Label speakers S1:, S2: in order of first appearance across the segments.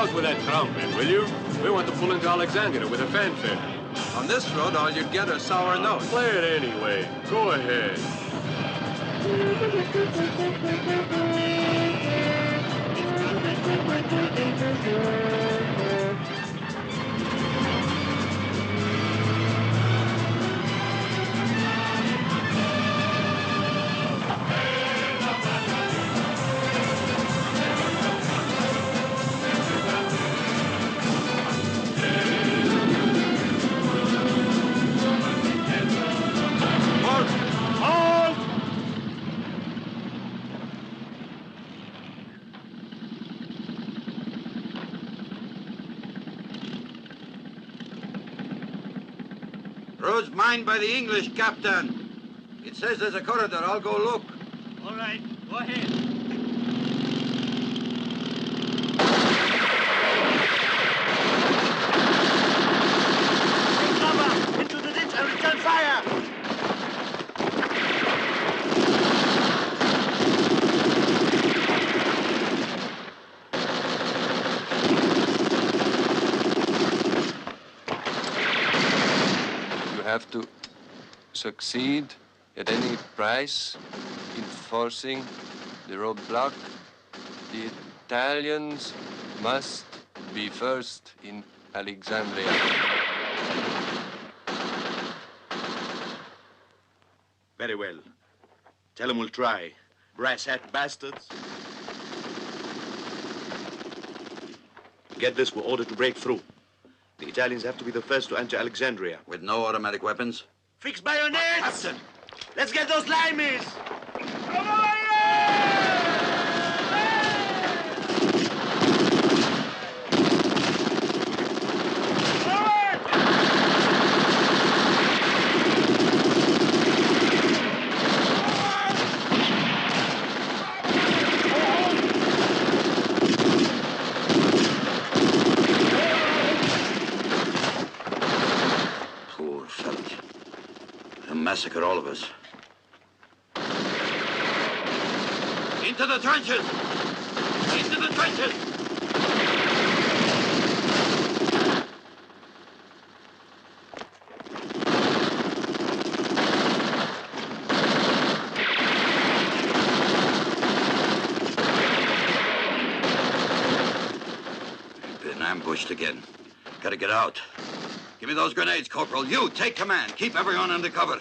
S1: out with that trumpet, will you? We want to pull into Alexandria with a fanfare.
S2: On this road, all you'd get are sour notes.
S1: Play it anyway. Go ahead.
S3: Road's mined by the English, Captain. It says there's a corridor. I'll go look.
S4: All right, go ahead. Take cover! Into the ditch and return fire!
S5: You have to succeed at any price in forcing the roadblock. The Italians must be first in Alexandria.
S6: Very well. Tell them we'll try. Brass hat bastards. Get this, we're ordered to break through. The Italians have to be the first to enter Alexandria.
S3: With no automatic weapons?
S4: Fix bayonets!
S6: Captain!
S4: Let's get those limeys!
S3: Poor fellas. They'll massacre all of us. Into the trenches! Into the trenches! Been ambushed again. Gotta get out. Give me those grenades, Corporal. You, take command. Keep everyone under cover.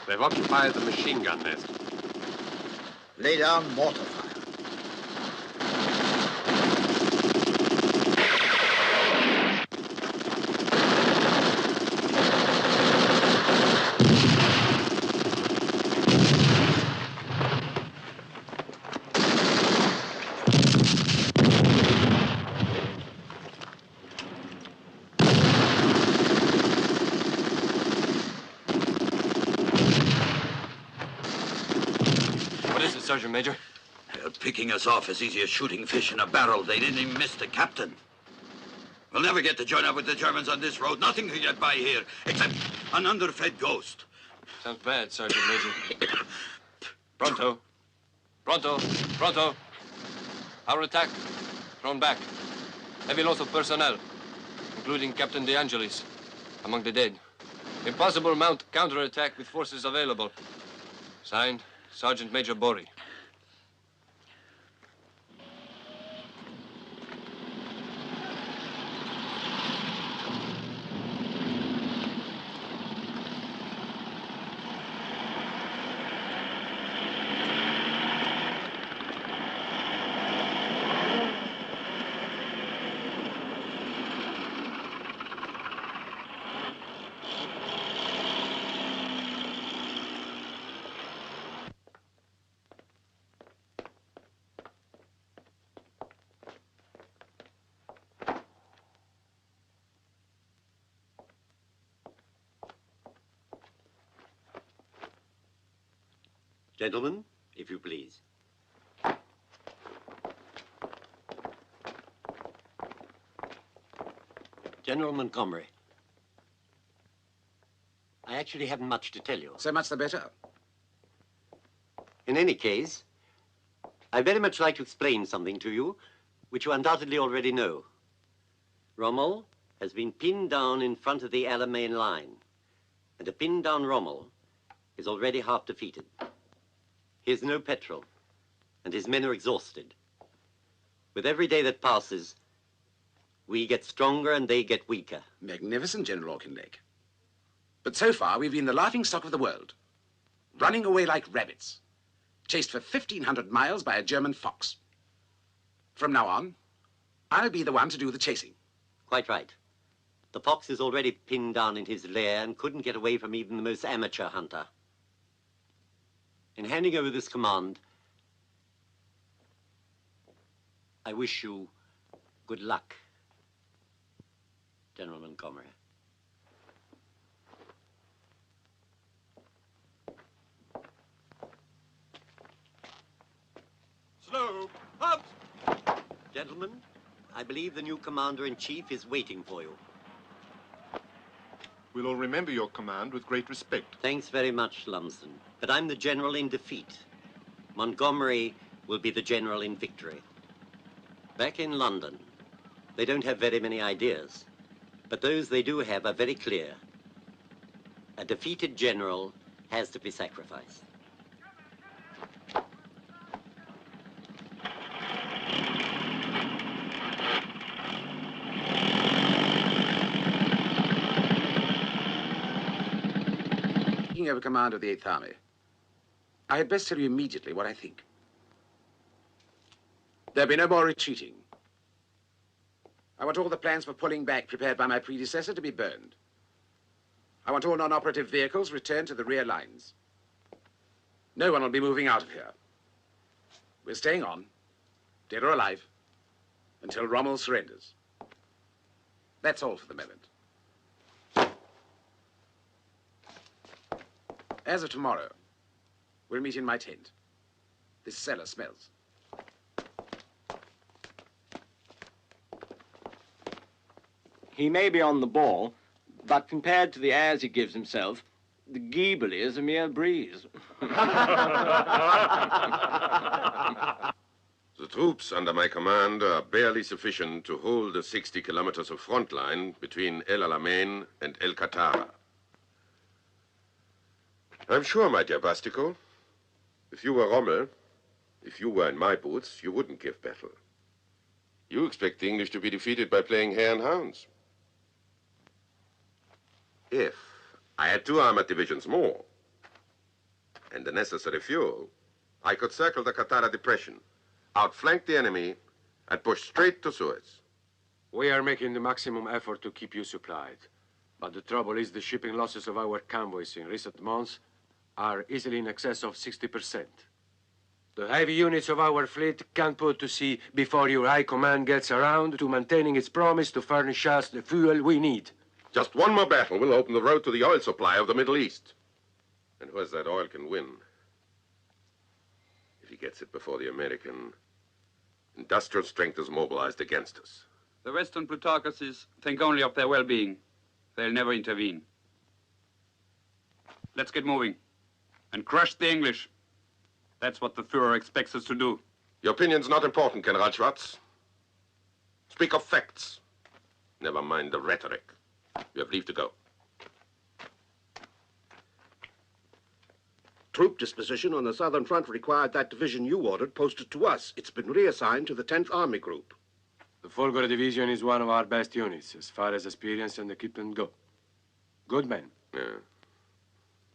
S1: They've occupied the machine gun nest.
S4: Lay down mortar fire.
S5: Sergeant Major.
S3: They're picking us off as easy as shooting fish in a barrel. They didn't even miss the captain. We'll never get to join up with the Germans on this road. Nothing can get by here, except an underfed ghost.
S5: Sounds bad, Sergeant Major. Pronto. Pronto. Pronto. Our attack. Thrown back. Heavy loss of personnel, including Captain De Angelis, among the dead. Impossible mount counterattack with forces available. Signed, Sergeant Major Bori.
S7: Gentlemen, if you please. General Montgomery, I actually haven't much to tell you.
S8: So much the better.
S7: In any case, I'd very much like to explain something to you, which you undoubtedly already know. Rommel has been pinned down in front of the Alamein line, and a pinned down Rommel is already half defeated. He has no petrol, and his men are exhausted. With every day that passes, we get stronger and they get weaker.
S8: Magnificent, General Auchinleck. But so far, we've been the laughingstock of the world, running away like rabbits, chased for 1,500 miles by a German fox. From now on, I'll be the one to do the chasing.
S7: Quite right. The fox is already pinned down in his lair and couldn't get away from even the most amateur hunter. In handing over this command, I wish you good luck, General Montgomery.
S2: Slow. Halt!
S7: Gentlemen, I believe the new commander-in-chief is waiting for you.
S9: We'll all remember your command with great respect.
S7: Thanks very much, Lumsden. But I'm the general in defeat. Montgomery will be the general in victory. Back in London, they don't have very many ideas, but those they do have are very clear. A defeated general has to be sacrificed.
S8: Taking over command of the 8th Army, I had best tell you immediately what I think. There'll be no more retreating. I want all the plans for pulling back prepared by my predecessor to be burned. I want all non-operative vehicles returned to the rear lines. No one will be moving out of here. We're staying on, dead or alive, until Rommel surrenders. That's all for the moment. As of tomorrow, we'll meet in my tent. This cellar smells.
S10: He may be on the ball, but compared to the airs he gives himself, the Ghibli is a mere breeze.
S11: The troops under my command are barely sufficient to hold the 60 kilometers of front line between El Alamein and El Katara. I'm sure, my dear Bastico, if you were Rommel, if you were in my boots, you wouldn't give battle. You expect the English to be defeated by playing hare and hounds. If I had 2 armored divisions more and the necessary fuel, I could circle the Katara Depression, outflank the enemy, and push straight to Suez.
S1: We are making the maximum effort to keep you supplied. But the trouble is the shipping losses of our convoys in recent months are easily in excess of 60%. The heavy units of our fleet can't put to sea before your high command gets around to maintaining its promise to furnish us the fuel we need.
S11: Just one more battle will open the road to the oil supply of the Middle East. And who has that oil can win. If he gets it before the American, industrial strength is mobilized against us.
S2: The Western plutocracies think only of their well-being. They'll never intervene. Let's get moving and crush the English. That's what the Führer expects us to do.
S11: Your opinion's not important, General Schwartz. Speak of facts. Never mind the rhetoric. You have leave to go.
S6: Troop disposition on the southern front required that division you ordered posted to us. It's been reassigned to the 10th Army Group.
S5: The Folgore Division is one of our best units, as far as experience and equipment go. Good men.
S11: Yeah.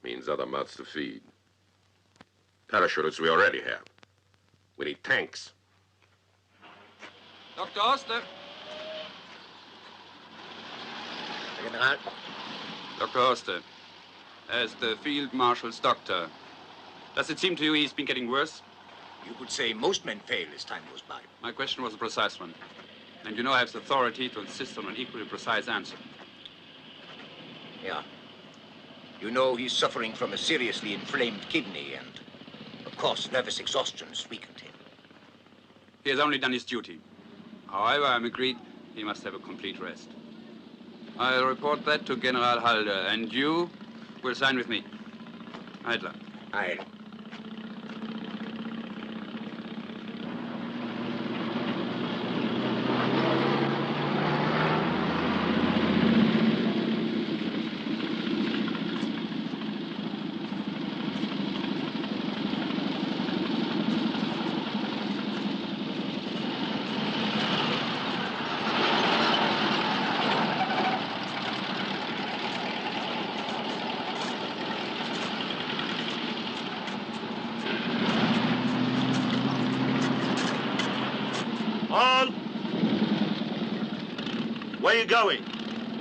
S11: Means other mouths to feed. Parachutists we already have. We need tanks.
S2: Dr. Oster.
S4: General.
S2: Dr. Oster, as the Field Marshal's doctor, does it seem to you he's been getting worse?
S4: You could say most men fail as time goes by.
S2: My question was a precise one. And you know I have the authority to insist on an equally precise answer.
S4: Yeah. You know he's suffering from a seriously inflamed kidney and Of course, nervous exhaustion has weakened him.
S2: He has only done his duty. However, I'm agreed he must have a complete rest. I'll report that to General Halder, and you will sign with me. Heidler.
S4: Aye.
S12: Where are you going?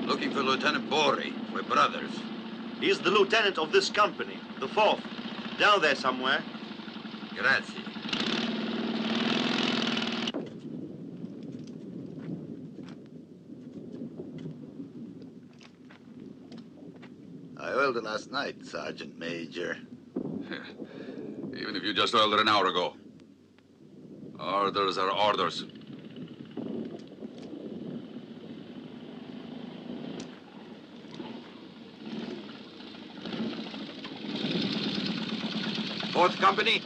S3: Looking for Lieutenant Borri. We're brothers.
S12: He's the lieutenant of this company, the 4th. Down there somewhere.
S3: Grazie.
S13: I oiled it last night, Sergeant Major.
S3: Even if you just oiled it an hour ago. Orders are orders. Fourth Company?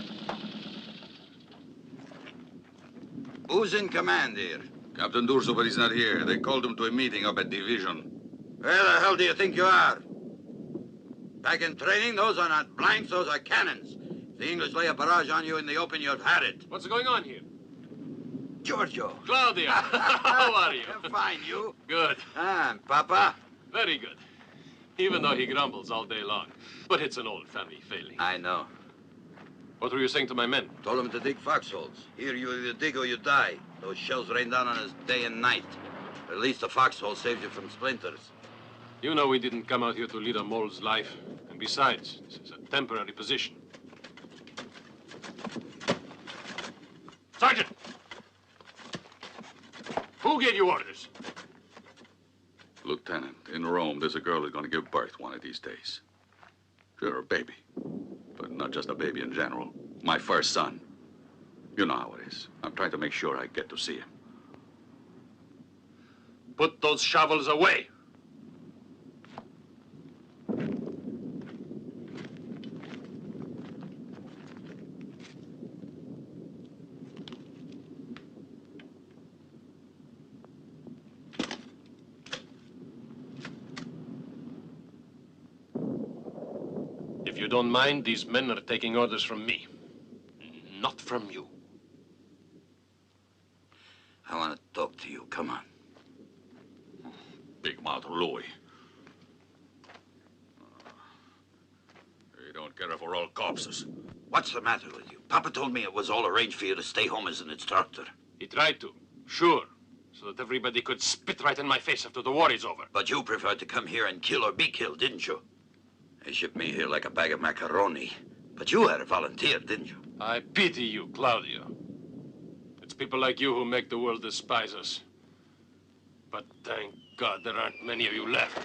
S3: Who's in command here? Captain Durso, but he's not here. They called him to a meeting up at Division. Where the hell do you think you are? Back in training, those are not blanks, those are cannons. If the English lay a barrage on you in the open, you've had it.
S5: What's going on here?
S3: Giorgio.
S5: Claudia, how are you?
S3: Fine, you?
S5: Good.
S3: Ah, and Papa?
S5: Very good. Even though he grumbles all day long. But it's an old family failing.
S3: I know.
S5: What were you saying to my men?
S3: Told them to dig foxholes. Here, you either dig or you die. Those shells rain down on us day and night. At least the foxhole saves you from splinters.
S5: You know we didn't come out here to lead a mole's life. And besides, this is a temporary position. Sergeant! Who gave you orders?
S3: Lieutenant, in Rome, there's a girl who's going to give birth one of these days. Sure, a baby. But not just a baby in general. My first son. You know how it is. I'm trying to make sure I get to see him.
S5: Put those shovels away. If you don't mind, these men are taking orders from me, not from you.
S3: I want to talk to you. Come on. Big mouth Louis. You don't care if we're all corpses. What's the matter with you? Papa told me it was all arranged for you to stay home as an instructor.
S5: He tried to, sure, so that everybody could spit right in my face after the war is over.
S3: But you preferred to come here and kill or be killed, didn't you? They shipped me here like a bag of macaroni. But you had to volunteer, didn't you?
S5: I pity you, Claudio. It's people like you who make the world despise us. But thank God there aren't many of you left.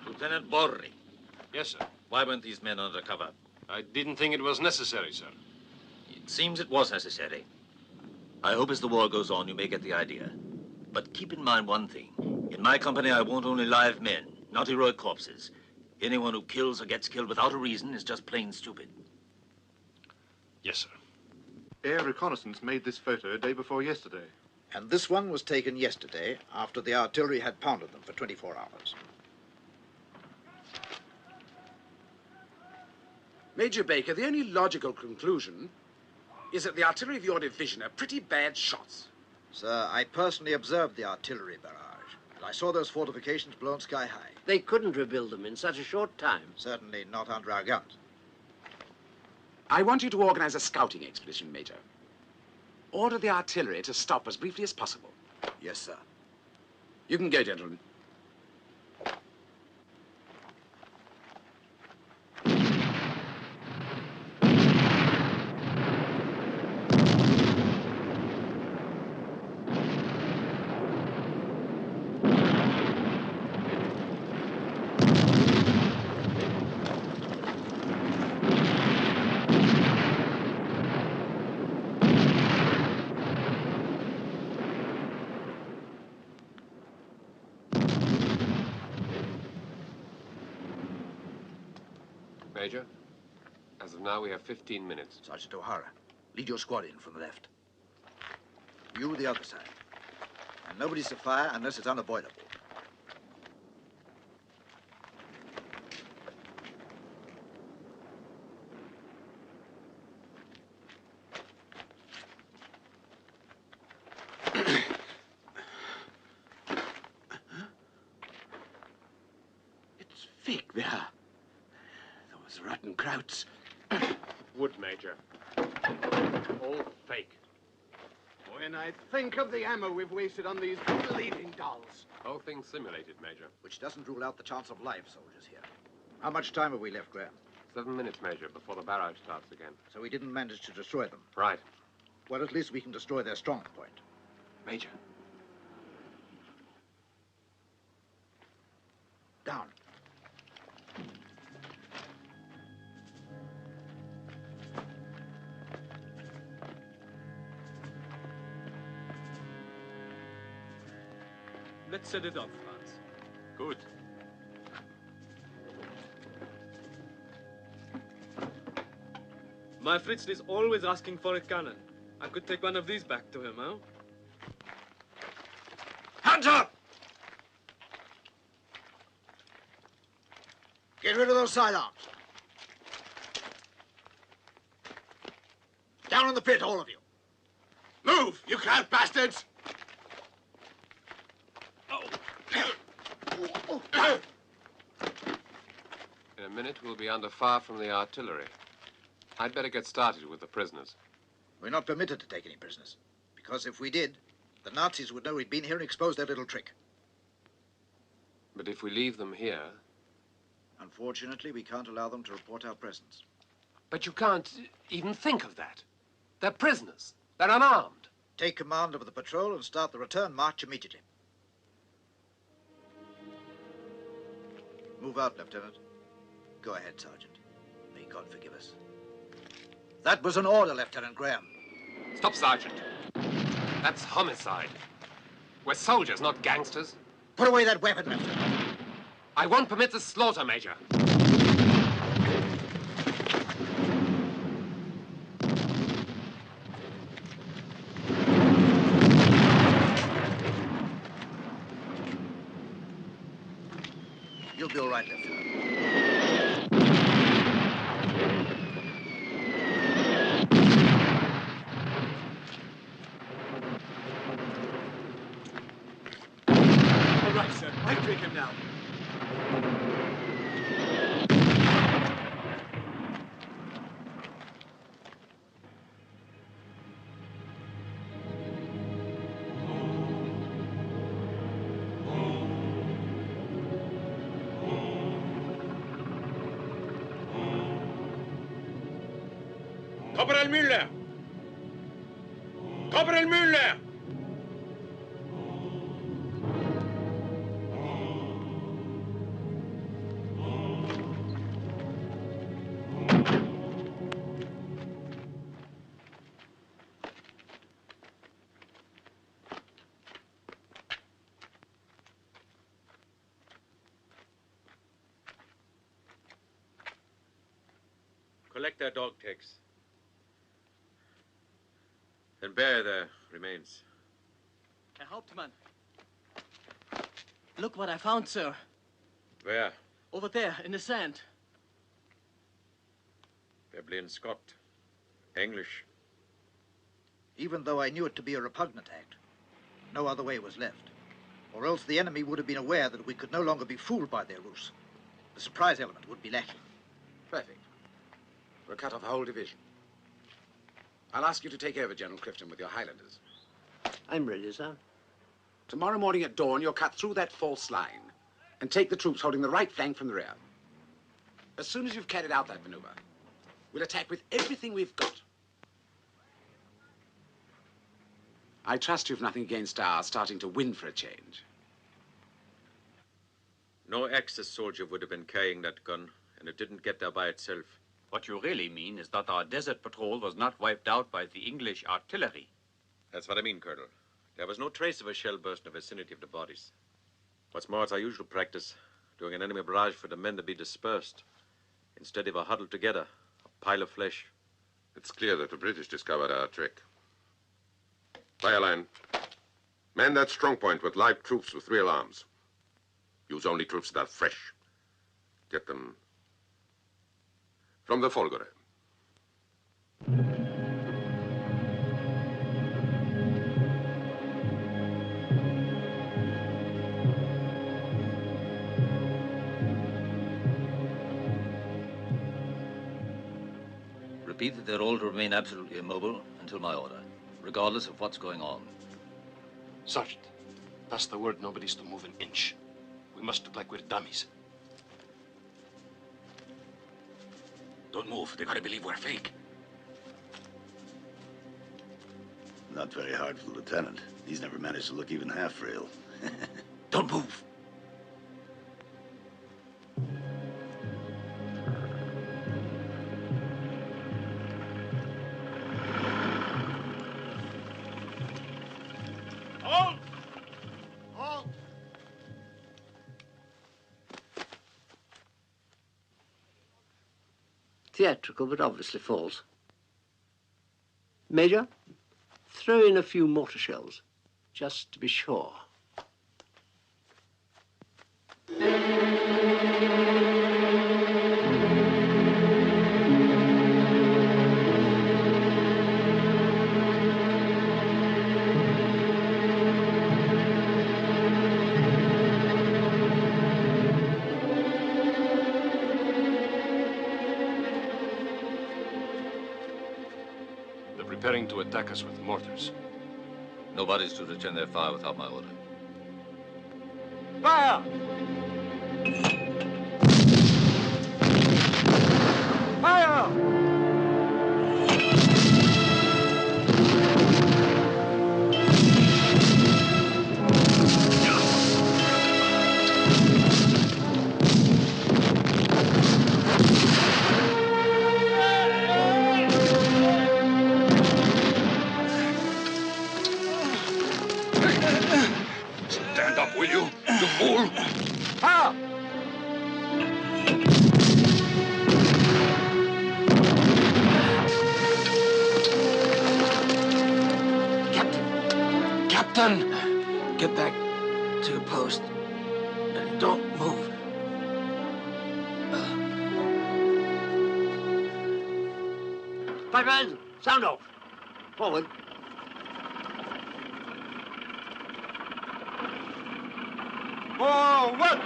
S4: Lieutenant Borri.
S5: Yes, sir.
S4: Why weren't these men under cover?
S5: I didn't think it was necessary, sir.
S4: It seems it was necessary. I hope as the war goes on, you may get the idea. But keep in mind one thing. In my company, I want only live men, not heroic corpses. Anyone who kills or gets killed without a reason is just plain stupid.
S5: Yes, sir.
S9: Air reconnaissance made this photo a day before yesterday.
S14: And this one was taken yesterday after the artillery had pounded them for 24 hours.
S8: Major Baker, the only logical conclusion is that the artillery of your division are pretty bad shots.
S14: Sir, I personally observed the artillery barrage, and I saw those fortifications blown sky high.
S15: They couldn't rebuild them in such a short time.
S14: Certainly not under our guns.
S8: I want you to organize a scouting expedition, Major. Order the artillery to stop as briefly as possible.
S14: Yes, sir.
S8: You can go, gentlemen.
S5: Major, as of now, we have 15 minutes.
S14: Sergeant O'Hara, lead your squad in from the left. You the other side. And nobody's to fire unless it's unavoidable.
S8: It's fake there. Those rotten krauts.
S1: Wood, Major. All fake.
S6: When I think of the ammo we've wasted on these bleeding dolls.
S5: Whole thing simulated, Major.
S14: Which doesn't rule out the chance of live soldiers here. How much time have we left, Graham?
S5: 7 minutes, Major, before the barrage starts again.
S14: So we didn't manage to destroy them.
S5: Right.
S14: Well, at least we can destroy their strong point.
S5: Major.
S14: Down.
S16: Let's set it up, Franz.
S5: Good.
S16: My Fritz is always asking for a cannon. I could take one of these back to him, huh?
S14: Hands up! Get rid of those sidearms. Down in the pit, all of you.
S6: Move, you clout bastards!
S5: In a minute, we'll be under fire from the artillery. I'd better get started with the prisoners.
S14: We're not permitted to take any prisoners. Because if we did, the Nazis would know we'd been here and expose their little trick.
S5: But if we leave them here...
S14: Unfortunately, we can't allow them to report our presence.
S5: But you can't even think of that. They're prisoners. They're unarmed.
S14: Take command of the patrol and start the return march immediately. Move out, Lieutenant. Go ahead, Sergeant. May God forgive us. That was an order, Lieutenant Graham.
S5: Stop, Sergeant. That's homicide. We're soldiers, not gangsters.
S14: Put away that weapon, Lieutenant.
S5: I won't permit the slaughter, Major.
S14: You'll be all right, Lieutenant.
S6: All right, sir. I'll take him now.
S1: Corporal Müller! Corporal Müller!
S17: Collect their dog tags. And bury their remains.
S16: Herr Hauptmann. Look what I found, sir.
S17: Where?
S16: Over there, in the sand.
S17: They're plain Scot. English.
S14: Even though I knew it to be a repugnant act, no other way was left. Or else the enemy would have been aware that we could no longer be fooled by their ruse. The surprise element would be lacking.
S8: Perfect. We'll cut off a whole division. I'll ask you to take over, General Clifton, with your Highlanders.
S15: I'm ready, sir.
S8: Tomorrow morning at dawn, you'll cut through that false line and take the troops holding the right flank from the rear. As soon as you've carried out that maneuver, we'll attack with everything we've got. I trust you've nothing against our starting to win for a change.
S17: No Axis soldier would have been carrying that gun, and it didn't get there by itself.
S2: What you really mean is that our desert patrol was not wiped out by the English artillery.
S17: That's what I mean, Colonel. There was no trace of a shell burst in the vicinity of the bodies. What's more, it's our usual practice, doing an enemy barrage for the men to be dispersed, instead of a huddled together, a pile of flesh.
S11: It's clear that the British discovered our trick. Fireline, man that strong point with live troops with real arms. Use only troops that are fresh. Get them from the Folgore.
S4: Repeat that they're all to remain absolutely immobile until my order, regardless of what's going on.
S6: Sergeant, that's the word. Nobody's to move an inch. We must look like we're dummies.
S8: Don't move. They gotta believe we're fake.
S13: Not very hard for the lieutenant. He's never managed to look even half real.
S8: Don't move.
S14: Halt! Halt!
S15: Theatrical, but obviously false. Major, throw in a few mortar shells, just to be sure.
S6: They're preparing to attack us with mortars.
S4: Nobody's to return their fire without my order.
S10: Fire! Fire!
S3: Stand up, will you? You fool!
S10: Fire!
S8: Captain! Get back to your post. And don't move.
S15: Pipers, sound off. Forward.
S10: Forward!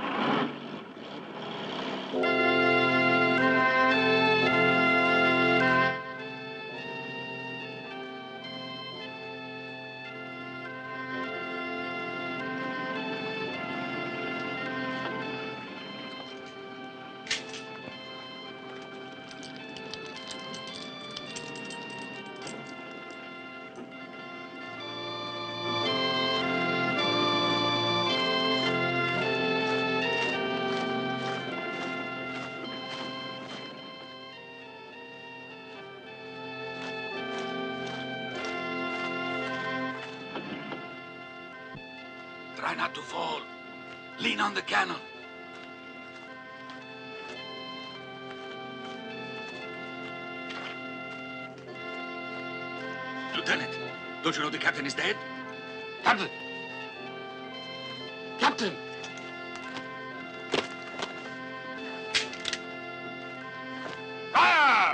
S3: Try not to fall. Lean on the cannon. Lieutenant, don't you know the captain is dead?
S8: Captain! Captain!
S3: Fire!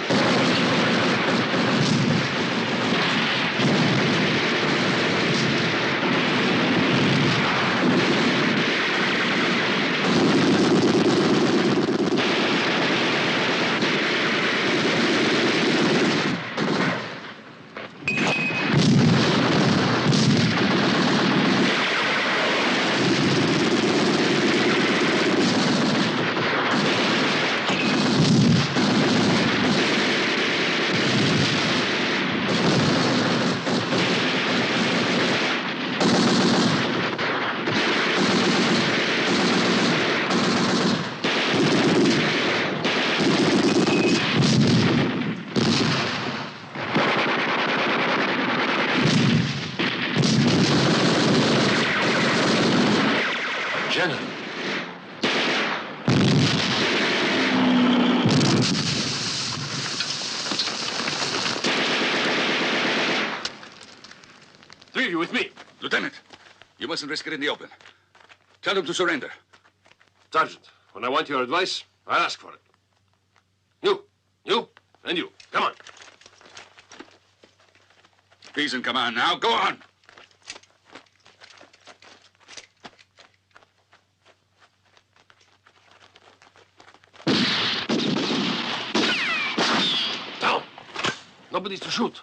S18: mustn't risk it in the open. Tell them to surrender.
S5: Sergeant, when I want your advice, I ask for it. You, and you. Come on.
S18: He's in command now. Go on.
S5: Down. Nobody's to shoot.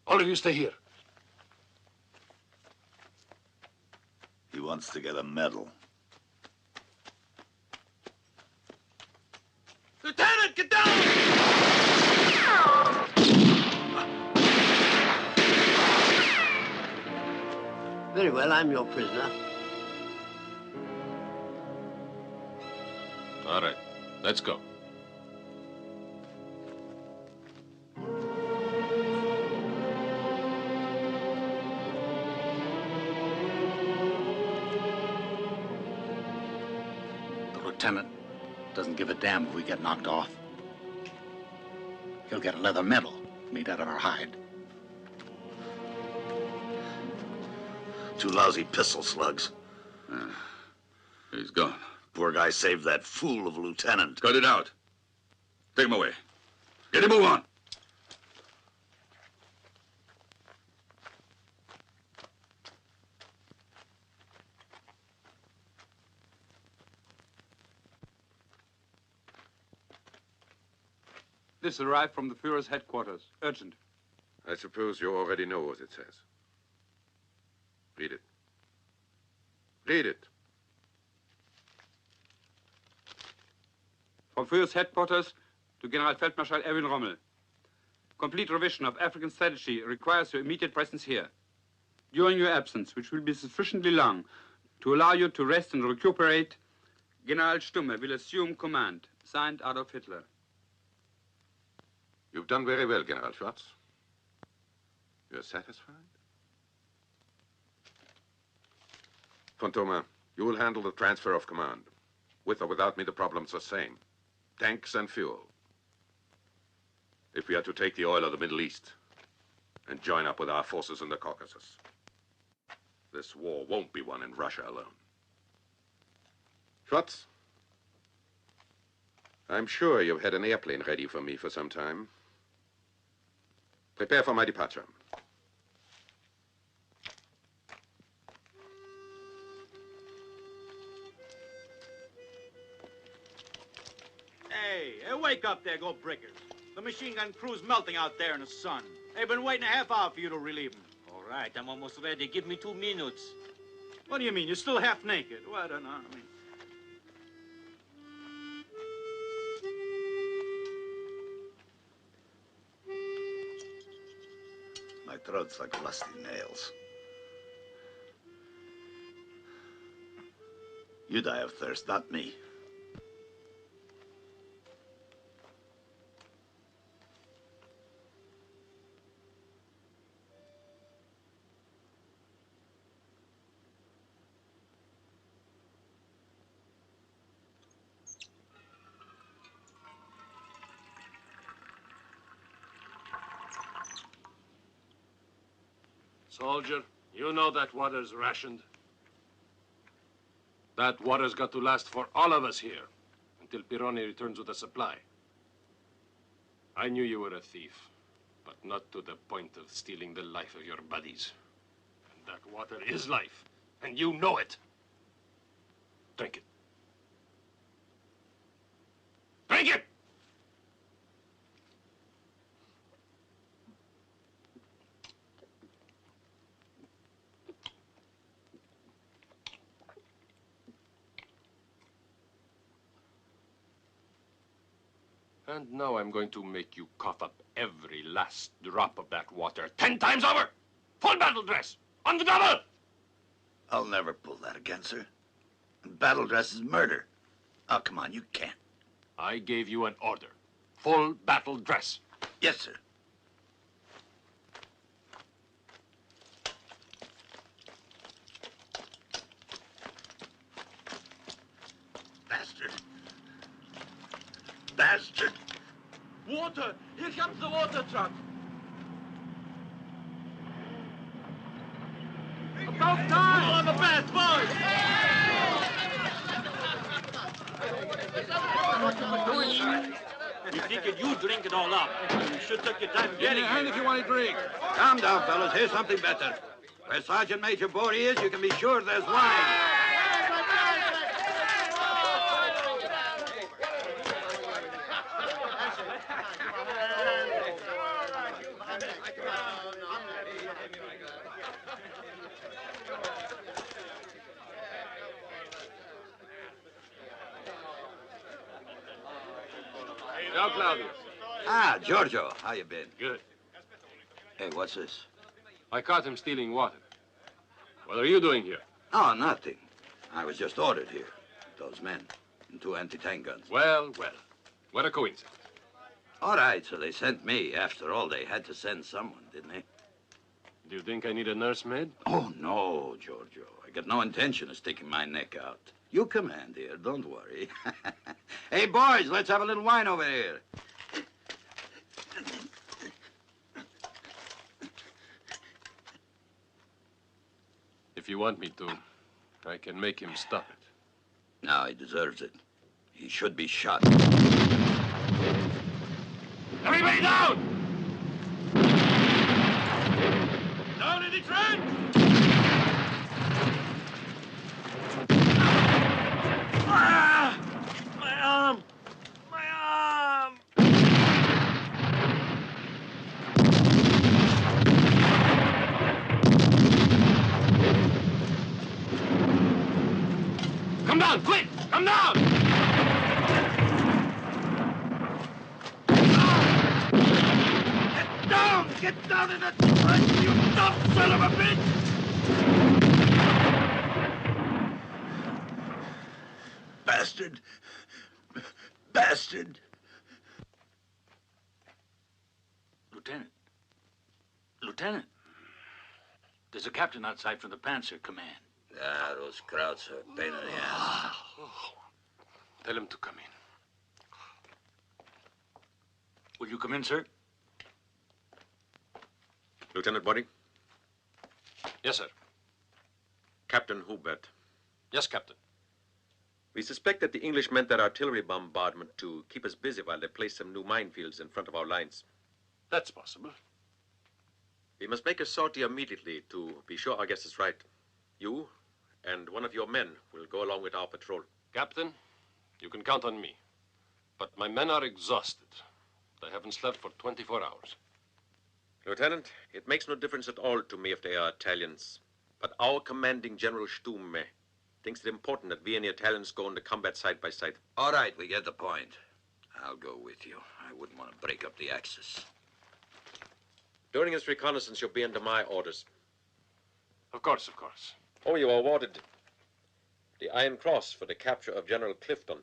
S5: All of you stay here.
S13: He wants to get a medal.
S3: Lieutenant, get down!
S15: Very well, I'm your prisoner.
S5: All right, let's go.
S14: The lieutenant doesn't give a damn if we get knocked off. He'll get a leather medal made out of our hide.
S13: 2 lousy pistol slugs.
S18: He's gone.
S13: Poor guy saved that fool of a lieutenant.
S18: Cut it out. Take him away. Get him, move on.
S2: This arrived from the Führer's headquarters. Urgent.
S11: I suppose you already know what it says. Read it. Read it.
S2: From Führer's headquarters to General Feldmarschall Erwin Rommel. Complete revision of African strategy requires your immediate presence here. During your absence, which will be sufficiently long to allow you to rest and recuperate, General Stumme will assume command. Signed, Adolf Hitler.
S11: You've done very well, General Schwartz. You're satisfied? Von Thoma, you will handle the transfer of command. With or without me, the problem's the same. Tanks and fuel. If we are to take the oil of the Middle East and join up with our forces in the Caucasus, this war won't be won in Russia alone. Schwartz, I'm sure you've had an airplane ready for me for some time. Prepare for my departure.
S12: Hey, wake up there, go Brickers. The machine gun crew's melting out there in the sun. They've been waiting a half hour for you to relieve them.
S4: All right, I'm almost ready. Give me 2 minutes.
S12: What do you mean? You're still half naked. Well, I don't know. I mean...
S13: My throat's like rusty nails. You die of thirst, not me.
S5: Soldier, you know that water's rationed. That water's got to last for all of us here until Pironi returns with a supply. I knew you were a thief, but not to the point of stealing the life of your buddies. And that water is life, and you know it. Drink it. Drink it! And now I'm going to make you cough up every last drop of that water 10 times over! Full battle dress! On the double!
S13: I'll never pull that against her. And battle dress is murder. Oh, come on, you can't.
S5: I gave you an order. Full battle dress.
S13: Yes, sir. Bastard. Bastard.
S12: Water! Here comes the water truck! Smoke time! All on the fast, boys! You figured you'd drink it all up. You should took your time
S3: Give me
S12: getting
S3: a hand
S12: here.
S3: if you want a drink. Calm down, fellas. Here's something better. Where Sergeant Major Bory is, you can be sure there's wine.
S5: Now, Claudius.
S3: Ah, Giorgio. How you been?
S5: Good.
S3: Hey, what's this?
S5: I caught him stealing water. What are you doing here?
S3: Oh, nothing. I was just ordered here. Those men. And 2 anti-tank guns.
S5: Well, well. What a coincidence.
S3: All right, so they sent me. After all, they had to send someone, didn't they?
S5: Do you think I need a nursemaid?
S3: Oh, no, Giorgio. I got no intention of sticking my neck out. You command here, don't worry. Hey, boys, let's have a little wine over here.
S5: If you want me to, I can make him stop it.
S3: No, he deserves it. He should be shot.
S5: Everybody down!
S12: Down in the trench! Ah! My arm! My arm!
S5: Come down, quick! Come down!
S3: Get down! Get down in the trench, you dumb son of a bitch! Bastard! Bastard!
S13: Lieutenant. Lieutenant. There's a captain outside from the Panzer Command.
S3: Ah, those Krauts are a pain in the ass.
S5: Tell him to come in.
S13: Will you come in, sir?
S17: Lieutenant Body?
S5: Yes, sir.
S17: Captain Hubert.
S5: Yes, Captain.
S17: We suspect that the English meant their artillery bombardment to keep us busy while they placed some new minefields in front of our lines.
S5: That's possible.
S17: We must make a sortie immediately to be sure our guess is right. You and one of your men will go along with our patrol.
S5: Captain, you can count on me. But my men are exhausted. They haven't slept for 24 hours.
S17: Lieutenant, it makes no difference at all to me if they are Italians. But our commanding General Stumme thinks it important that we and the Italians go into combat side by side.
S3: All right, we get the point. I'll go with you. I wouldn't want to break up the Axis.
S17: During this reconnaissance, you'll be under my orders.
S5: Of course, of course.
S17: Oh, you were awarded the Iron Cross for the capture of General Clifton.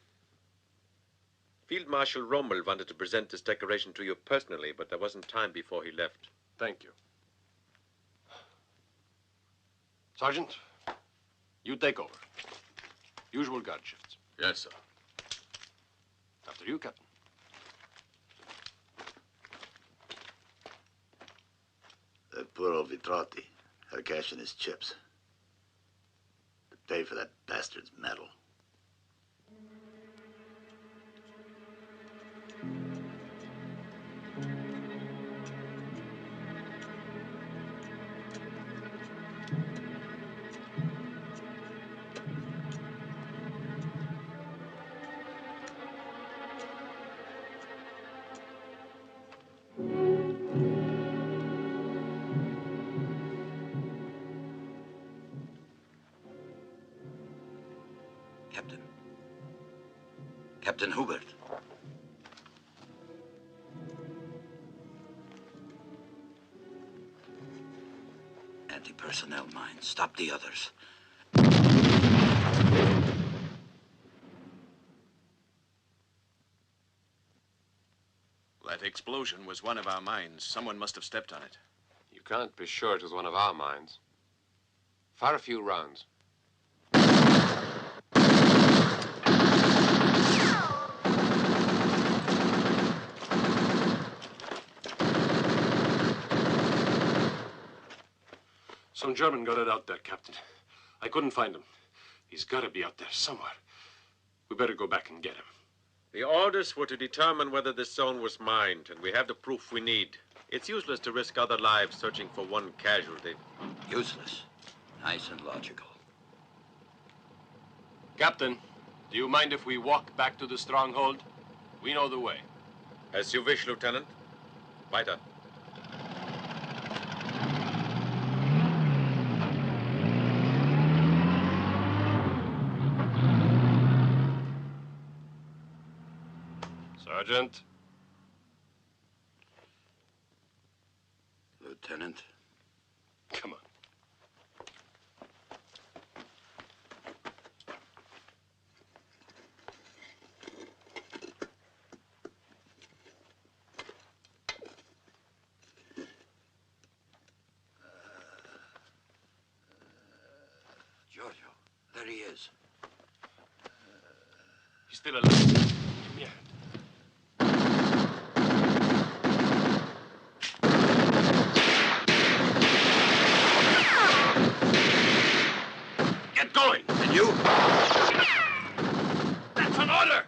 S17: Field Marshal Rommel wanted to present this decoration to you personally, but there wasn't time before he left.
S5: Thank you. Sergeant, you take over. Usual guard shifts.
S18: Yes, sir.
S5: After you, Captain.
S13: That poor old Vitrati had a cash in his chips. To pay for that bastard's medal.
S3: Captain Hubert. Anti-personnel mine. Stop the others.
S19: That explosion was one of our mines. Someone must have stepped on it.
S1: You can't be sure it was one of our mines. Fire a few rounds.
S5: Some German got it out there, Captain. I couldn't find him. He's got to be out there somewhere. We better go back and get him.
S17: The orders were to determine whether this zone was mined, and we have the proof we need. It's useless to risk other lives searching for one casualty.
S3: Useless. Nice and logical.
S5: Captain, do you mind if we walk back to the stronghold? We know the way.
S17: As you wish, Lieutenant. Weiter.
S5: Sergeant.
S3: Lieutenant.
S5: Come on.
S3: Giorgio, there he is.
S5: He's still alive. Give me a hand.
S17: Get going!
S3: And you?
S17: That's an order!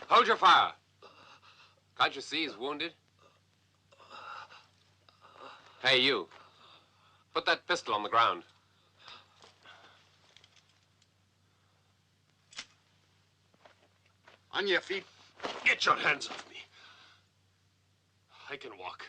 S5: Hold your fire. Can't you see he's wounded? Hey, you. Put that pistol on the ground.
S3: On your feet.
S5: Get your hands off me. I can walk.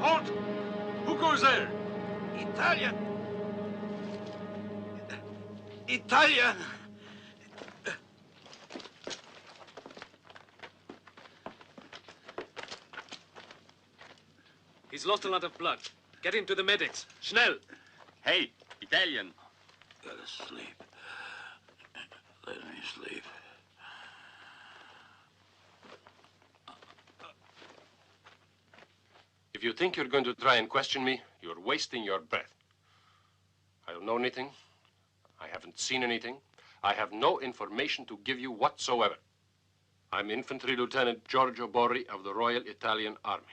S17: Halt! Who goes there?
S3: Italian. Italian.
S16: He's lost a lot of blood. Get him to the medics. Schnell!
S20: Hey, Italian.
S3: Gotta sleep. Let me sleep.
S5: If you think you're going to try and question me, you're wasting your breath. I don't know anything. I haven't seen anything. I have no information to give you whatsoever. I'm Infantry Lieutenant Giorgio Borri of the Royal Italian Army.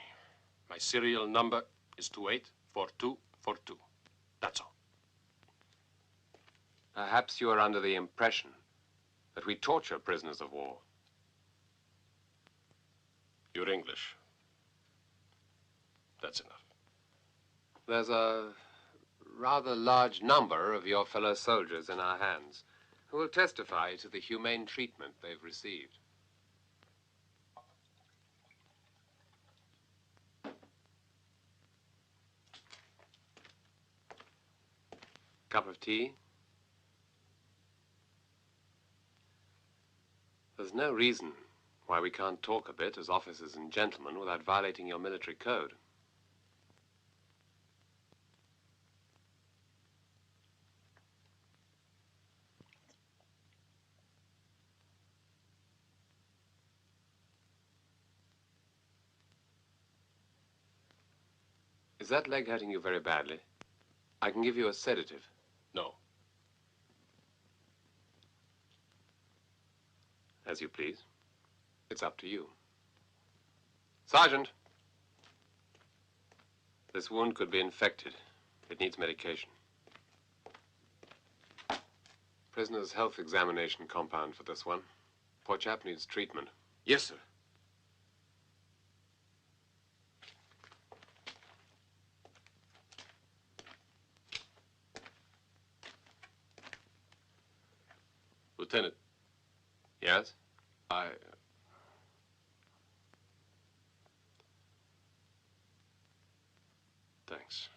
S5: My serial number is 284242. That's all. Perhaps you are under the impression that we torture prisoners of war. You're English. That's enough. There's a rather large number of your fellow soldiers in our hands who will testify to the humane treatment they've received. Cup of tea? There's no reason why we can't talk a bit as officers and gentlemen without violating your military code. Is that leg hurting you very badly? I can give you a sedative. No. As you please. It's up to you. Sergeant! This wound could be infected. It needs medication. Prisoner's health examination compound for this one. Poor chap needs treatment.
S1: Yes, sir.
S5: Lieutenant. Yes? Thanks.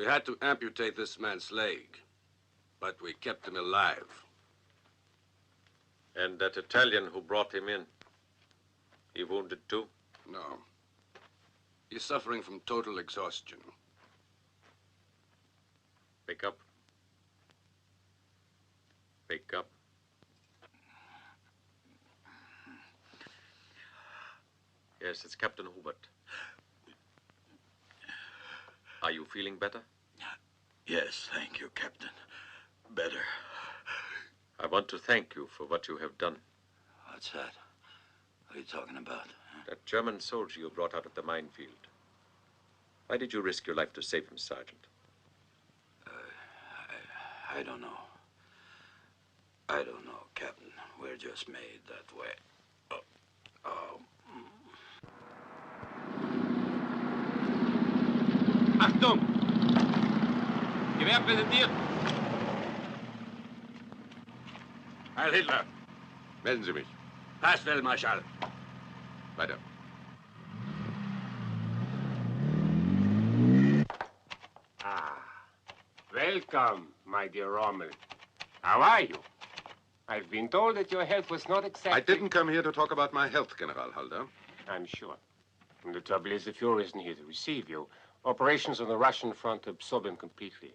S21: had to amputate this man's leg, but we kept him alive.
S11: And that Italian who brought him in, he wounded too?
S21: No. He's suffering from total exhaustion.
S11: Wake up. Wake up. Yes, it's Captain Hubert. Are you feeling better?
S13: Yes, thank you, Captain. Better.
S11: I want to thank you for what you have done.
S13: What's that? What are you talking about?
S11: That German soldier you brought out of the minefield. Why did you risk your life to save him, Sergeant?
S13: I don't know. I don't know, Captain. We're just made that way.
S1: Achtung! Gewehr präsentiert!
S21: Heil Hitler!
S11: Melden Sie mich.
S21: Pass, Feldmarschall.
S11: Weiter.
S1: Welcome, my dear Rommel. How are you? I've been told that your health was not exactly...
S11: I didn't come here to talk about my health, General Halder.
S1: I'm sure. And the trouble is, the Fuhrer isn't here to receive you. Operations on the Russian front absorb him completely.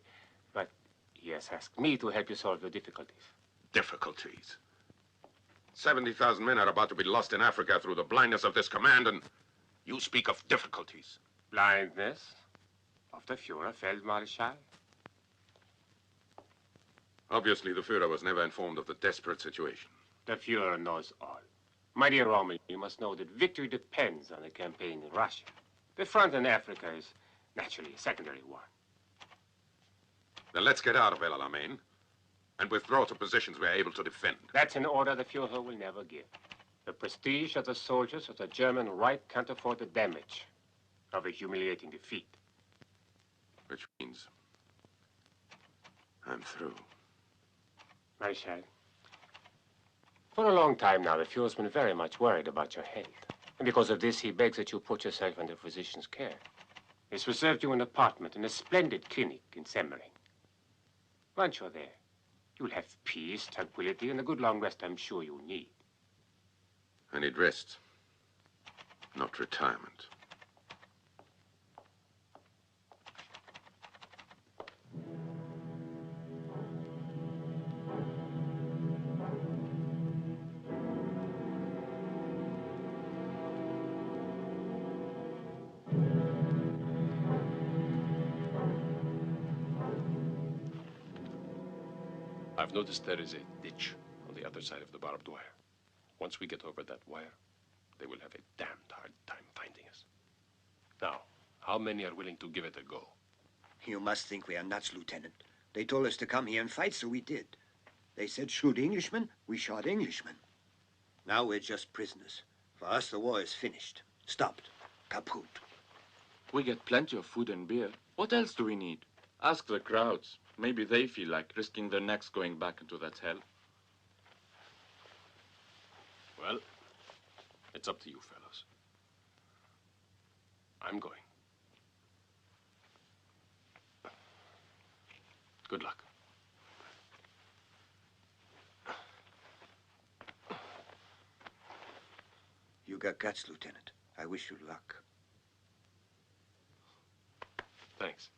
S1: But he has asked me to help you solve the difficulties.
S11: Difficulties? 70,000 men are about to be lost in Africa through the blindness of this command, and you speak of difficulties.
S1: Blindness of the Fuhrer, Feldmarschall?
S11: Obviously, the Führer was never informed of the desperate situation.
S1: The Fuhrer knows all. My dear Rommel, you must know that victory depends on the campaign in Russia. The front in Africa is naturally a secondary one.
S11: Then let's get out of El Alamein and withdraw to positions we are able to defend.
S1: That's an order the Fuhrer will never give. The prestige of the soldiers of the German right can't afford the damage of a humiliating defeat.
S11: Which means I'm through.
S1: Marshal, for a long time now, the Fuhrer's been very much worried about your health. And because of this, he begs that you put yourself under physician's care. He's reserved you an apartment in a splendid clinic in Semmering. Once you're there, you'll have peace, tranquility, and a good long rest I'm sure you'll need.
S11: I need rest, not retirement.
S5: I've noticed there is a ditch on the other side of the barbed wire. Once we get over that wire, they will have a damned hard time finding us. Now, how many are willing to give it a go?
S22: You must think we are nuts, Lieutenant. They told us to come here and fight, so we did. They said shoot Englishmen, we shot Englishmen. Now we're just prisoners. For us, the war is finished. Stopped. Kaput.
S23: We get plenty of food and beer. What else do we need? Ask the crowds. Maybe they feel like risking their necks going back into that hell.
S5: Well, it's up to you, fellows. I'm going. Good luck.
S22: You got guts, Lieutenant. I wish you luck.
S5: Thanks.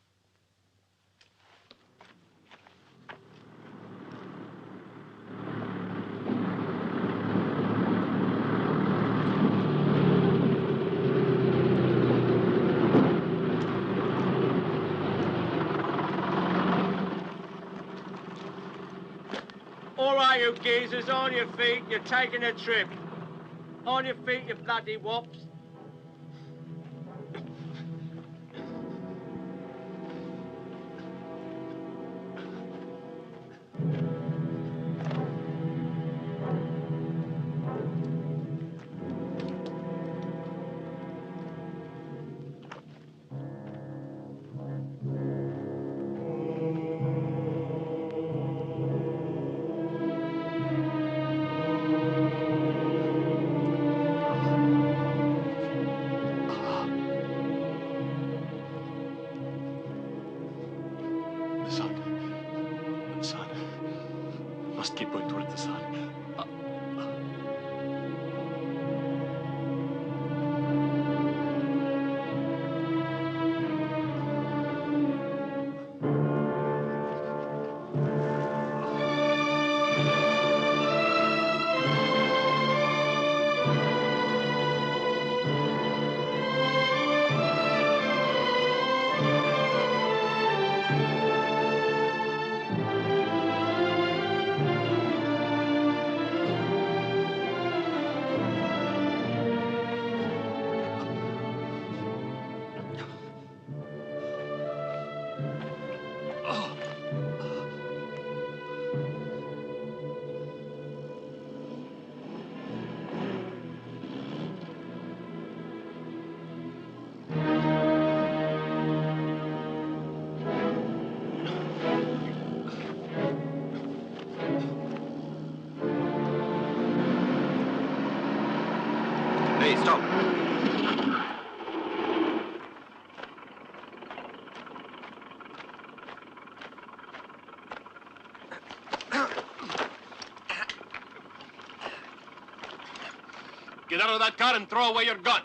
S10: All right, you geezers, on your feet. You're taking a trip. On your feet, you bloody wops.
S6: sun. The sun. Must keep going toward the sun.
S4: Hey, stop.
S6: Get out of that car and throw away your gun.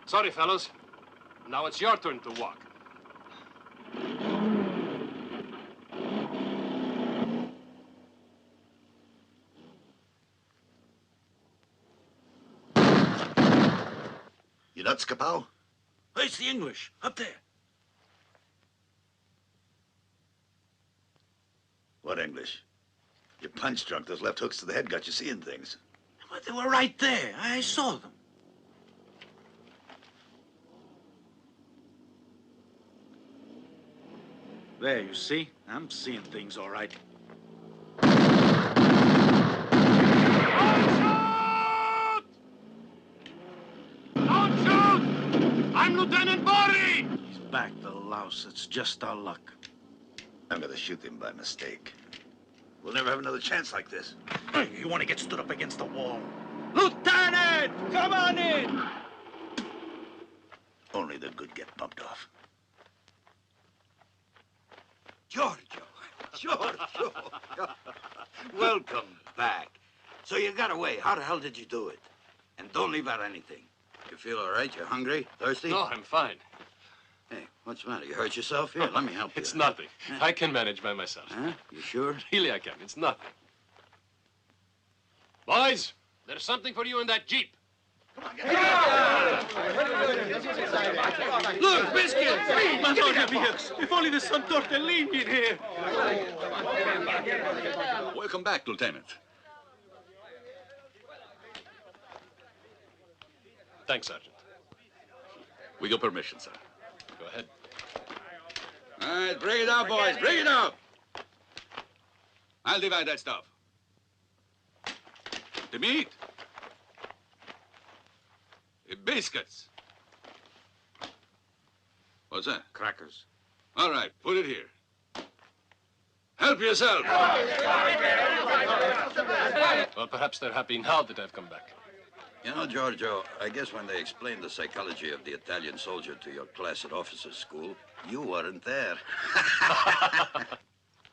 S6: Sorry, fellows. Now it's your turn to walk.
S13: You nuts, Kapow?
S12: Hey, it's the English. Up there.
S13: What English? You're punch drunk. Those left hooks to the head got you seeing things.
S12: But they were right there. I saw them. There, you see? I'm seeing things all right.
S6: Don't shoot! I'm Lieutenant Bori!
S12: He's back, the louse. It's just our luck.
S13: I'm gonna shoot him by mistake. We'll never have another chance like this.
S12: Hey, you want to get stood up against the wall?
S6: Lieutenant! Come on in!
S13: Only the good get bumped off.
S3: Giorgio! Welcome back. So you got away. How the hell did you do it? And don't leave out anything. You feel all right? You hungry? Thirsty?
S6: No, I'm fine.
S3: Hey, what's the matter? You hurt yourself? Here, let me help you.
S6: It's nothing. I can manage by myself.
S3: Huh? You sure?
S6: Really, I can. It's nothing. Boys, there's something for you in that Jeep.
S12: Look, biscuits! Madonna mia! If only there's some tortellini in here.
S18: Welcome back, Lieutenant.
S6: Thanks, Sergeant.
S18: With your permission, sir.
S6: Go ahead.
S3: All right, bring it out, boys. Bring it out.
S18: I'll divide that stuff. The meat. The biscuits. What's that?
S3: Crackers.
S18: All right, put it here. Help yourself.
S6: Well, perhaps they're happy now that I've come back.
S3: You know, Giorgio, I guess when they explained the psychology of the Italian soldier to your class at officers' school, you weren't there.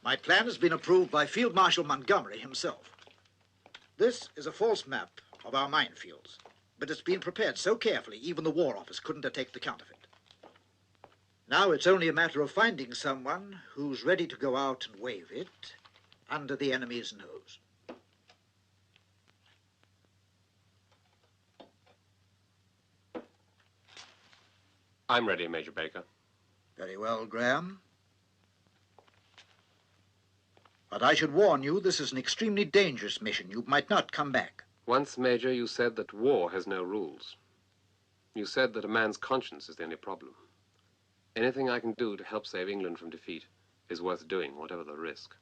S14: My plan has been approved by Field Marshal Montgomery himself. This is a false map of our minefields, but it's been prepared so carefully even the War Office couldn't detect the counterfeit. Now it's only a matter of finding someone who's ready to go out and wave it under the enemy's nose.
S6: I'm ready, Major Baker.
S14: Very well, Graham. But I should warn you, this is an extremely dangerous mission. You might not come back.
S7: Once, Major, you said that war has no rules. You said that a man's conscience is the only problem. Anything I can do to help save England from defeat is worth doing, whatever the risk.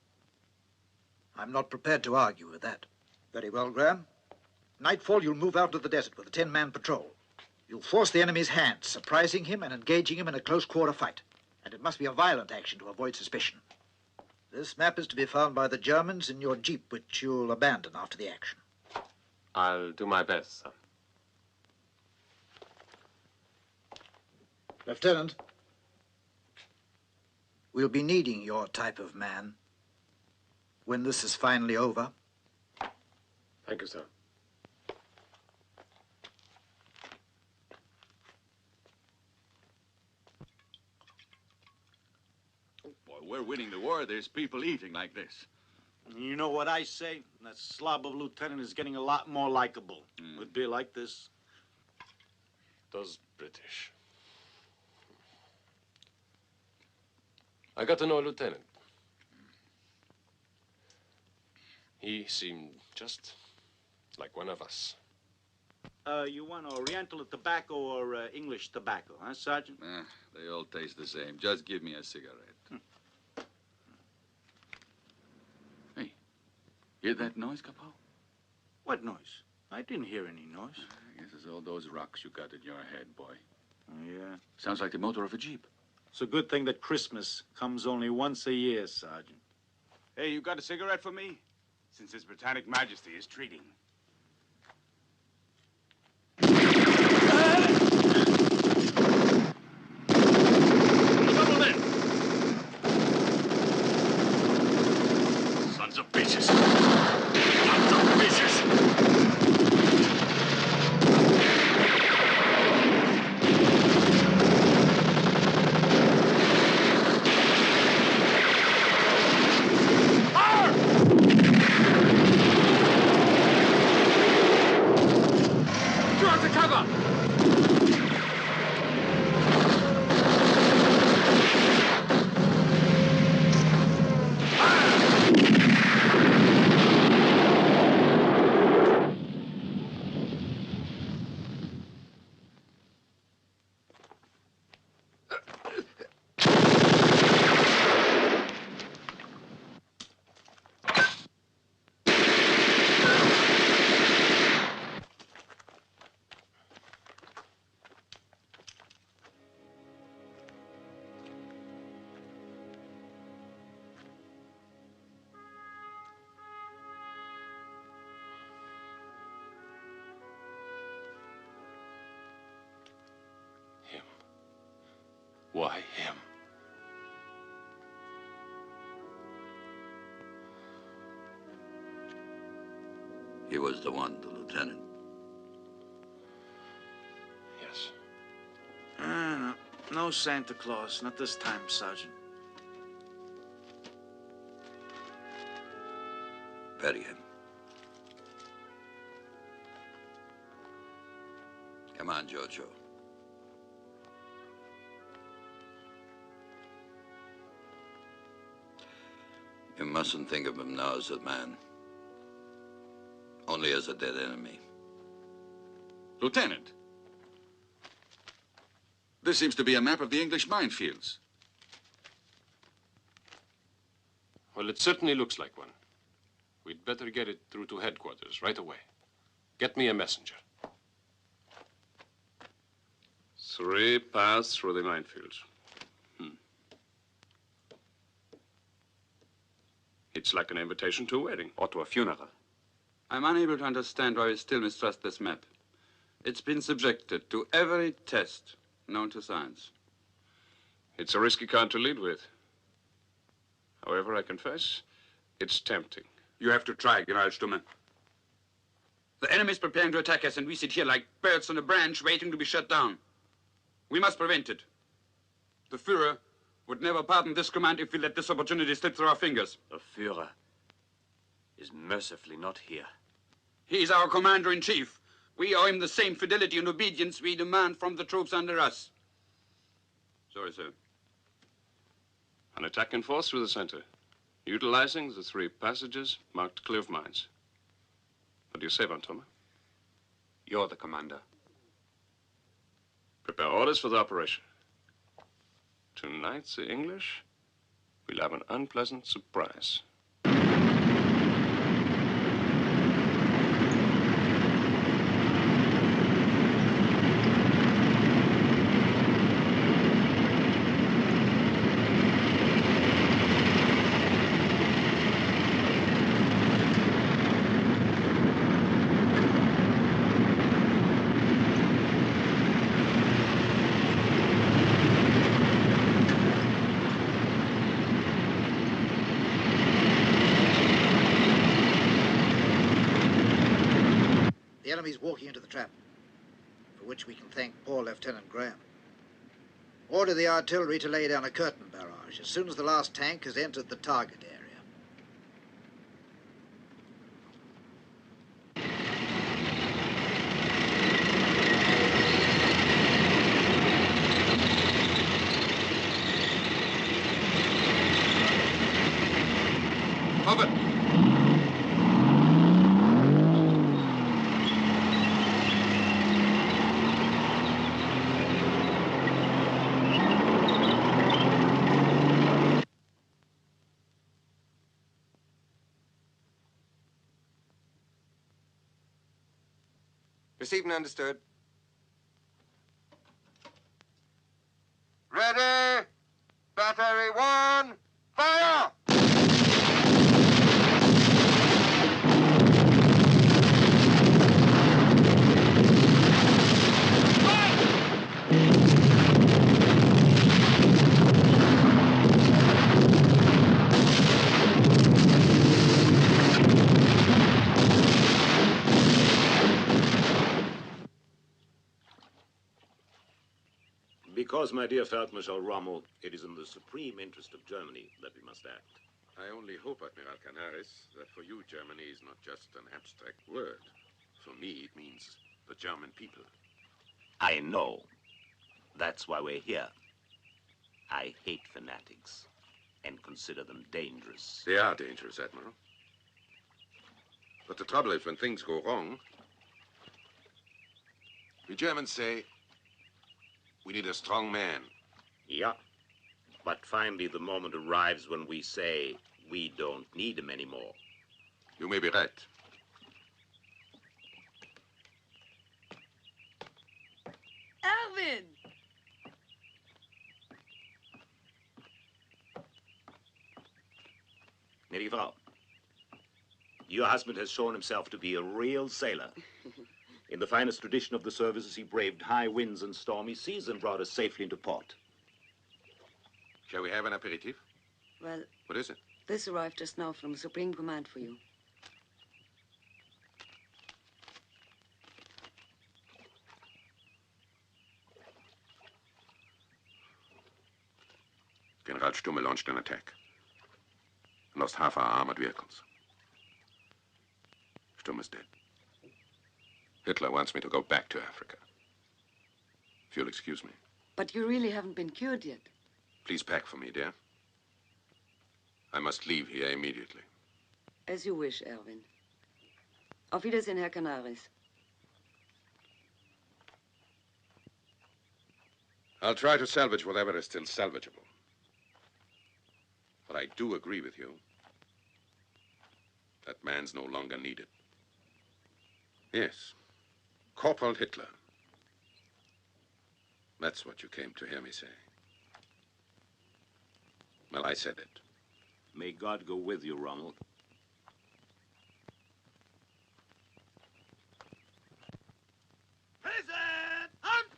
S14: I'm not prepared to argue with that. Very well, Graham. Nightfall, you'll move out to the desert with a 10-man patrol. You'll force the enemy's hand, surprising him and engaging him in a close-quarter fight. And it must be a violent action to avoid suspicion. This map is to be found by the Germans in your jeep, which you'll abandon after the action.
S7: I'll do my best, sir.
S14: Lieutenant, we'll be needing your type of man when this is finally over.
S7: Thank you, sir.
S3: Boy, we're winning the war. There's people eating like this.
S12: You know what I say? That slob of a lieutenant is getting a lot more likable. With beer like this.
S5: Those British. I got to know a lieutenant. He seemed just like one of us.
S12: You want Oriental tobacco or English tobacco, huh, Sergeant?
S3: They all taste the same. Just give me a cigarette. Hey, hear that noise, Capel?
S12: What noise? I didn't hear any noise.
S3: I guess it's all those rocks you got in your head, boy.
S12: Oh, yeah?
S3: Sounds like the motor of a Jeep.
S12: It's a good thing that Christmas comes only once a year, Sergeant.
S2: Hey, you got a cigarette for me? Since His Britannic Majesty is treating.
S18: Double in! Sons of bitches! Sons of bitches!
S5: Why him?
S3: He was the one, the lieutenant.
S5: Yes.
S12: No. No Santa Claus. Not this time, Sergeant.
S3: Bury him. Come on, Jojo. You mustn't think of him now as a man. Only as a dead enemy.
S18: Lieutenant, this seems to be a map of the English minefields.
S5: Well, it certainly looks like one. We'd better get it through to headquarters right away. Get me a messenger. 3 paths through the minefields. It's like an invitation to a wedding or to a funeral.
S2: I'm unable to understand why we still mistrust this map. It's been subjected to every test known to science.
S5: It's a risky card to lead with. However, I confess, it's tempting.
S2: You have to try, General Stumme. The enemy is preparing to attack us, and we sit here like birds on a branch waiting to be shut down. We must prevent it. The Führer would never pardon this command if we let this opportunity slip through our fingers.
S6: The Führer is mercifully not here.
S2: He is our commander-in-chief. We owe him the same fidelity and obedience we demand from the troops under us. Sorry, sir.
S5: An attack in force through the center, utilizing the 3 passages marked clear of mines. What do you say, Von Thoma?
S1: You're the commander.
S5: Prepare orders for the operation. Tonight, the English will have an unpleasant surprise.
S14: The enemy's walking into the trap, for which we can thank poor Lieutenant Graham. Order the artillery to lay down a curtain barrage as soon as the last tank has entered the target area.
S11: Open!
S8: Received and understood.
S11: Ready! Battery 1, fire!
S9: Because, my dear Feldmarschall Rommel, it is in the supreme interest of Germany that we must act.
S11: I only hope, Admiral Canaris, that for you Germany is not just an abstract word. For me, it means the German people.
S9: I know. That's why we're here. I hate fanatics and consider them dangerous.
S11: They are dangerous, Admiral. But the trouble is when things go wrong, the Germans say, we need a strong man.
S9: Yeah. But finally the moment arrives when we say we don't need him anymore.
S11: You may be right.
S15: Alvin!
S9: Gnädige Frau, your husband has shown himself to be a real sailor. In the finest tradition of the services, he braved high winds and stormy seas and brought us safely into port.
S11: Shall we have an aperitif?
S15: Well,
S11: What is it?
S15: this arrived just now from Supreme Command for you.
S11: General Stumme launched an attack. Lost half our armored vehicles. Stumme's dead. Hitler wants me to go back to Africa. If you'll excuse me.
S15: But you really haven't been cured yet.
S11: Please pack for me, dear. I must leave here immediately.
S15: As you wish, Erwin. Auf Wiedersehen, Herr Canaris.
S11: I'll try to salvage whatever is still salvageable. But I do agree with you. That man's no longer needed. Yes. Corporal Hitler. That's what you came to hear me say. Well, I said it.
S9: May God go with you, Rommel.
S12: Present! Hunt!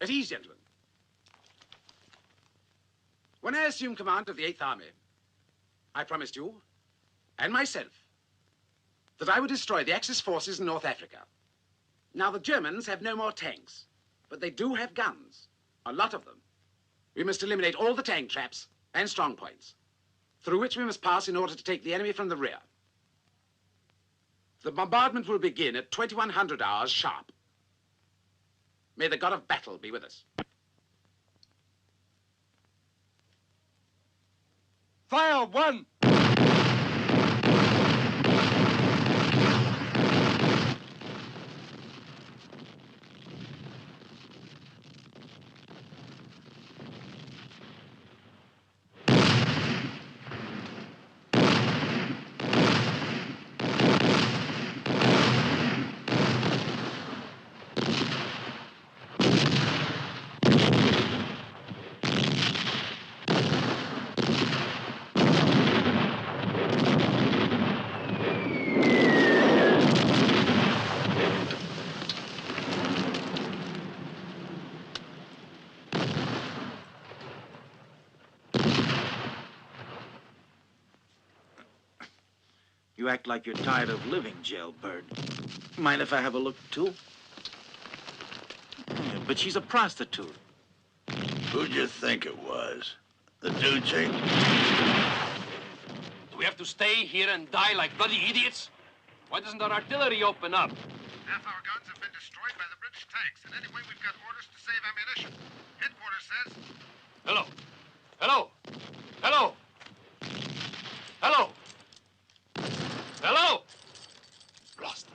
S12: At ease, gentlemen. When I assumed command of the 8th Army, I promised you, and myself, that I would destroy the Axis forces in North Africa. Now, the Germans have no more tanks, but they do have guns, a lot of them. We must eliminate all the tank traps and strong points, through which we must pass in order to take the enemy from the rear. The bombardment will begin at 2100 hours sharp. May the god of battle be with us.
S24: Fire one!
S16: You act like you're tired of living, jailbird. Mind if I have a look, too? Yeah, but she's a prostitute.
S13: Who'd you think it was? The Duce?
S5: Do we have to stay here and die like bloody idiots? Why doesn't our artillery open up?
S17: Half our guns have been destroyed by the British tanks, and anyway, we've got orders to save ammunition. Headquarters says...
S5: Hello. Hello. Hello. Hello. Hello. Lost.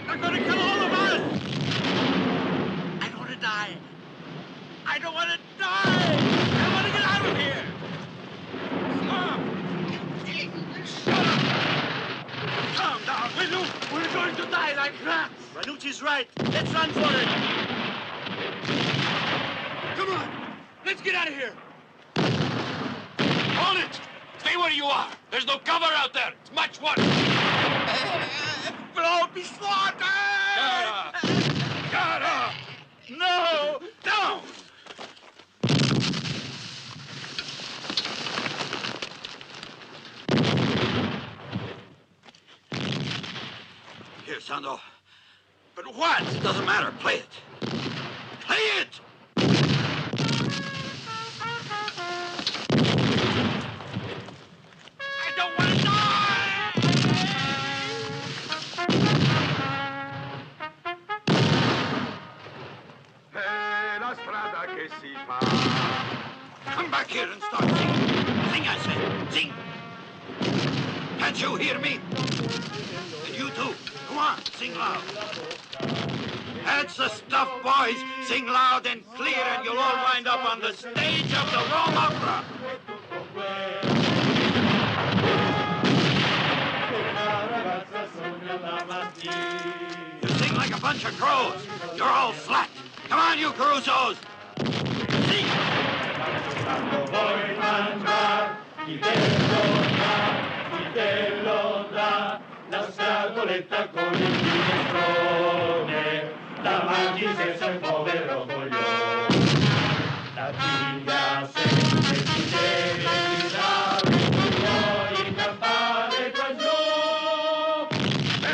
S16: They're gonna kill all of us! I don't want to die. I don't want to die! I want to get out of here! Stop! Shut up! Calm down, will you? We're going to die like rats! Ranucci's right. Let's run for it!
S5: Come on. Let's get out of here. Hold it. Stay where you are. There's no cover out there. It's much worse.
S16: Blow be slaughtered!
S5: Shut up!
S16: No! Down!
S3: Here, Sando. But what? It doesn't matter. Play it. Play it!
S16: I don't want to die!
S3: La strada che si fa. Come back here and start singing. Sing, I say. Sing. Can't you hear me? And you too. Come on, sing loud. That's the stuff, boys. Sing loud and clear, and you'll all wind up on the stage of the Rome Opera. You sing like a bunch of crows. You're all flat. Come on, you Crusoes. Sing.
S19: La scatoletta con il minestrone, davanti senza il povero coglione. La figlia sempre si deve gridare, poi campare qua giù. E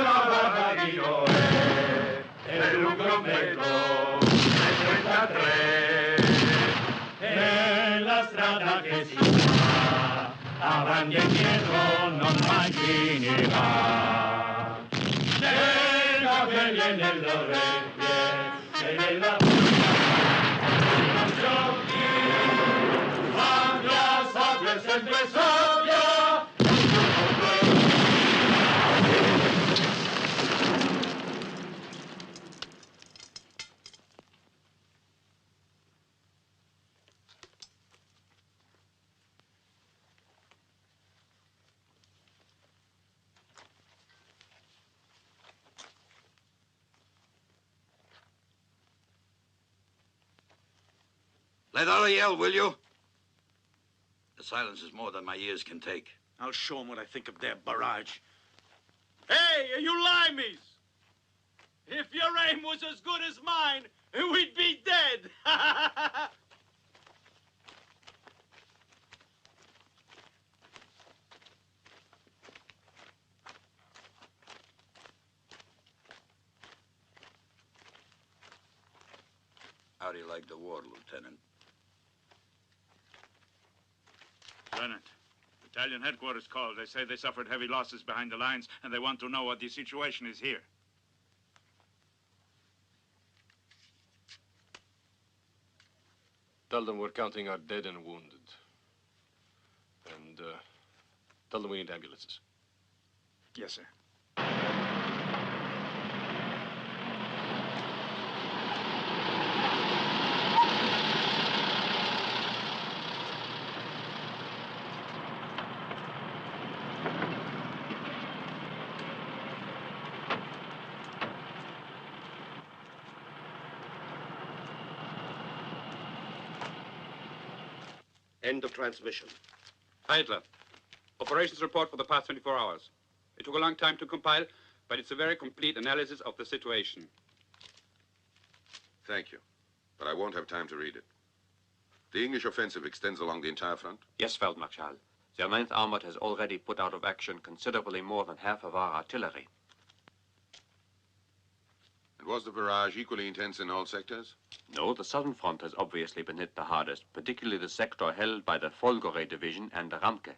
S19: la barba di Noè è lungo un metro e 33. E la strada che si fa avanti e dietro non mai finirà. Nei capelli e nelle orecchie e nella gli occhi, sabbia, sempre sabbia.
S3: Let out a yell, will you? The silence is more than my ears can take.
S16: I'll show them what I think of their barrage. Hey, you limeys! If your aim was as good as mine, we'd be dead!
S3: How do you like the war, Lieutenant?
S20: Lieutenant, Battalion headquarters called. They say they suffered heavy losses behind the lines, and they want to know what the situation is here.
S6: Tell them we're counting our dead and wounded. And tell them we need ambulances.
S20: Yes, sir.
S6: End of transmission.
S2: Heidler, operations report for the past 24 hours. It took a long time to compile, but it's a very complete analysis of the situation.
S11: Thank you. But I won't have time to read it. The English offensive extends along the entire front?
S10: Yes, Feldmarschall. Their 9th Armored has already put out of action considerably more than half of our artillery.
S11: And was the barrage equally intense in all sectors?
S10: No, the southern front has obviously been hit the hardest, particularly the sector held by the Folgore Division and the Ramke.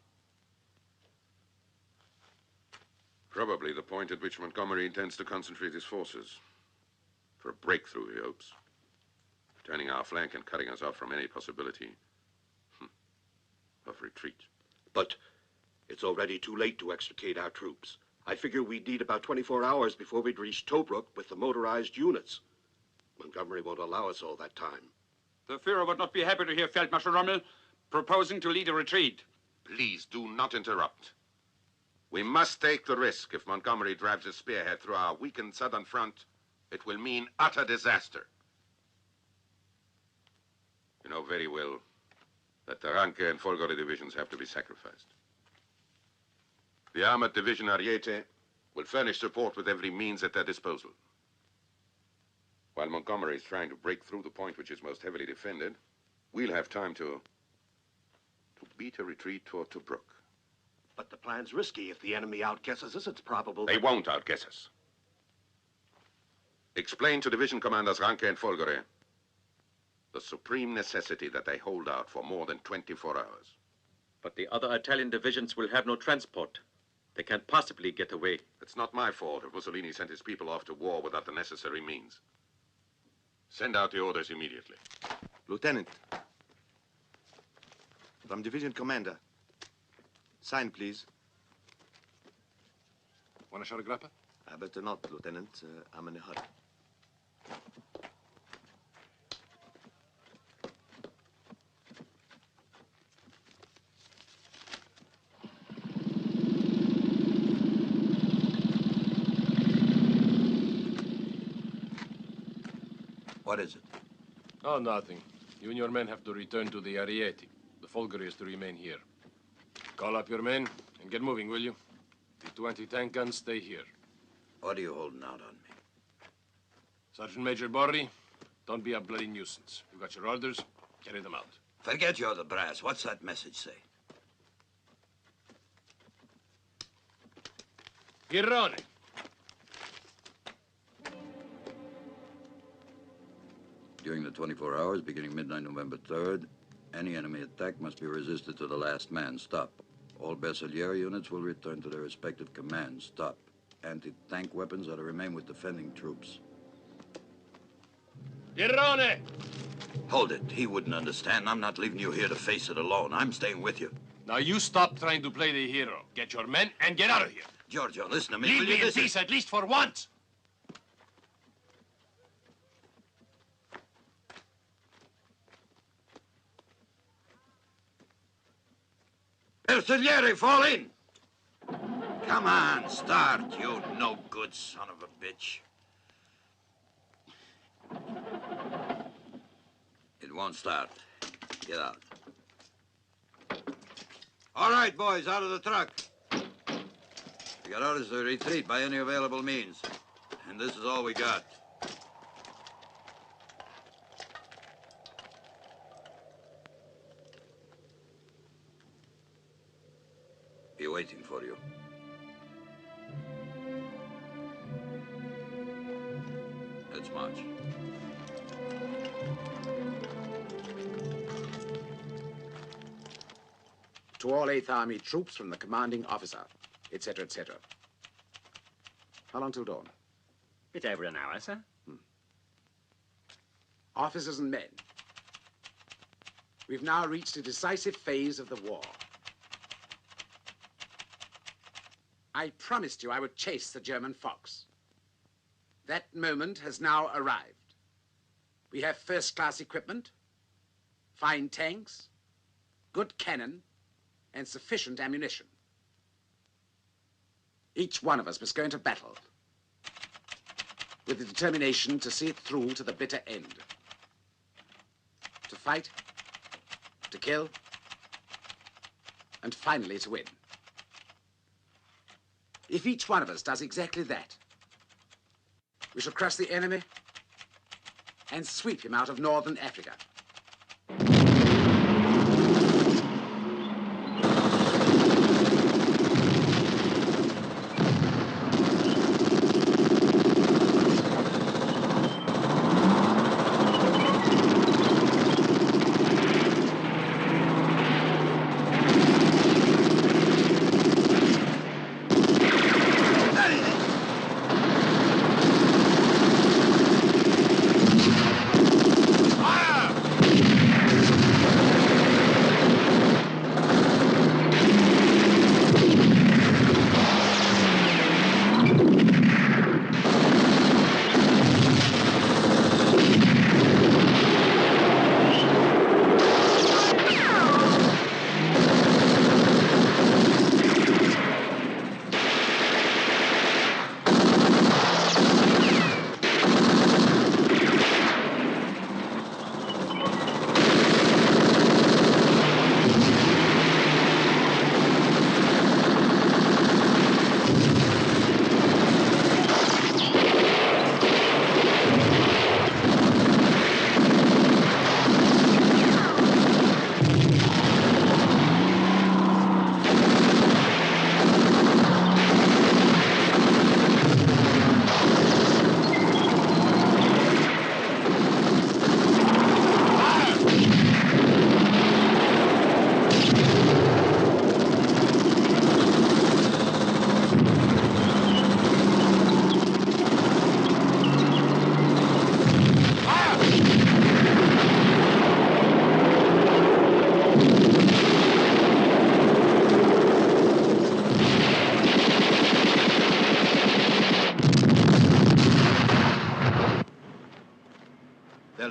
S11: Probably the point at which Montgomery intends to concentrate his forces. For a breakthrough, he hopes. Turning our flank and cutting us off from any possibility of retreat.
S21: But it's already too late to extricate our troops. I figure we'd need about 24 hours before we'd reach Tobruk with the motorized units. Montgomery won't allow us all that time.
S2: The Fuhrer would not be happy to hear Feldmarschall Rommel proposing to lead a retreat.
S11: Please do not interrupt. We must take the risk. If Montgomery drives a spearhead through our weakened southern front, it will mean utter disaster. You know very well that the Ranke and Folgore divisions have to be sacrificed. The armored division Ariete will furnish support with every means at their disposal. While Montgomery is trying to break through the point which is most heavily defended, we'll have time to beat a retreat toward Tobruk.
S21: But the plan's risky. If the enemy outguesses us, it's probable...
S11: They won't outguess us. Explain to division commanders Ranke and Folgore the supreme necessity that they hold out for more than 24 hours.
S10: But the other Italian divisions will have no transport. They can't possibly get away.
S11: It's not my fault if Mussolini sent his people off to war without the necessary means. Send out the orders immediately.
S24: Lieutenant. From Division Commander. Sign, please.
S6: Want a shot of grappa?
S24: I better not, Lieutenant. I'm in a hurry.
S3: What is it?
S6: Oh, nothing. You and your men have to return to the Ariete. The Folgore is to remain here. Call up your men and get moving, will you? The 2 anti-tank guns stay here.
S3: What are you holding out on me?
S6: Sergeant Major Borri, don't be a bloody nuisance. You got your orders, carry them out.
S3: Forget you're the brass. What's that message say?
S6: Girone.
S3: During the 24 hours, beginning midnight November 3rd, any enemy attack must be resisted to the last man. Stop. All Bersaglieri units will return to their respective commands. Stop. Anti-tank weapons are to remain with defending troops.
S6: Girone!
S3: Hold it. He wouldn't understand. I'm not leaving you here to face it alone. I'm staying with you.
S6: Now you stop trying to play the hero. Get your men and get out of here.
S3: Giorgio, listen to me.
S6: Leave me in peace, at least for once.
S3: Bersaglieri, fall in! Come on, start, you no-good son of a bitch. It won't start. Get out. All right, boys, out of the truck. We got orders to retreat by any available means. And this is all we got. Be waiting for you. Let's march.
S12: To all 8th Army troops from the commanding officer, etc., etc. How long till dawn?
S22: Bit over an hour, sir.
S12: Officers and men, we've now reached a decisive phase of the war. I promised you I would chase the German fox. That moment has now arrived. We have first-class equipment, fine tanks, good cannon, and sufficient ammunition. Each one of us must go into battle with the determination to see it through to the bitter end. To fight, to kill, and finally to win. If each one of us does exactly that, we shall crush the enemy and sweep him out of northern Africa.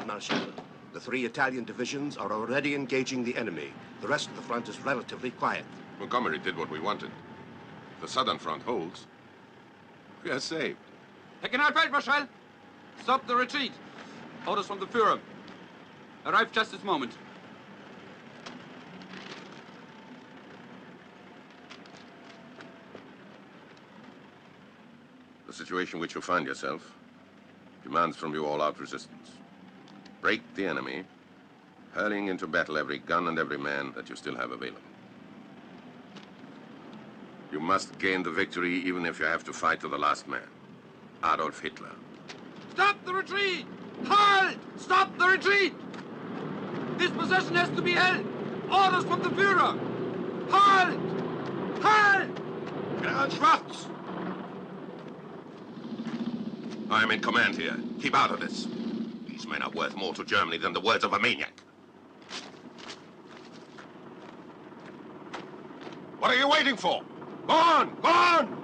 S21: Marshal, the 3 Italian divisions are already engaging the enemy. The rest of the front is relatively quiet.
S11: Montgomery did what we wanted. If the southern front holds, we are saved.
S2: Herr Generalfeldmarschall, stop the retreat. Orders from the Führer. Arrived just this moment.
S11: The situation in which you find yourself demands from you all-out resistance. Break the enemy, hurling into battle every gun and every man that you still have available. You must gain the victory even if you have to fight to the last man. Adolf Hitler.
S2: Stop the retreat! Halt! Stop the retreat! This possession has to be held! Orders from the Führer! Halt! Halt!
S11: General Schwartz! I am in command here. Keep out of this. These men are worth more to Germany than the words of a maniac. What are you waiting for? Go on! Go on!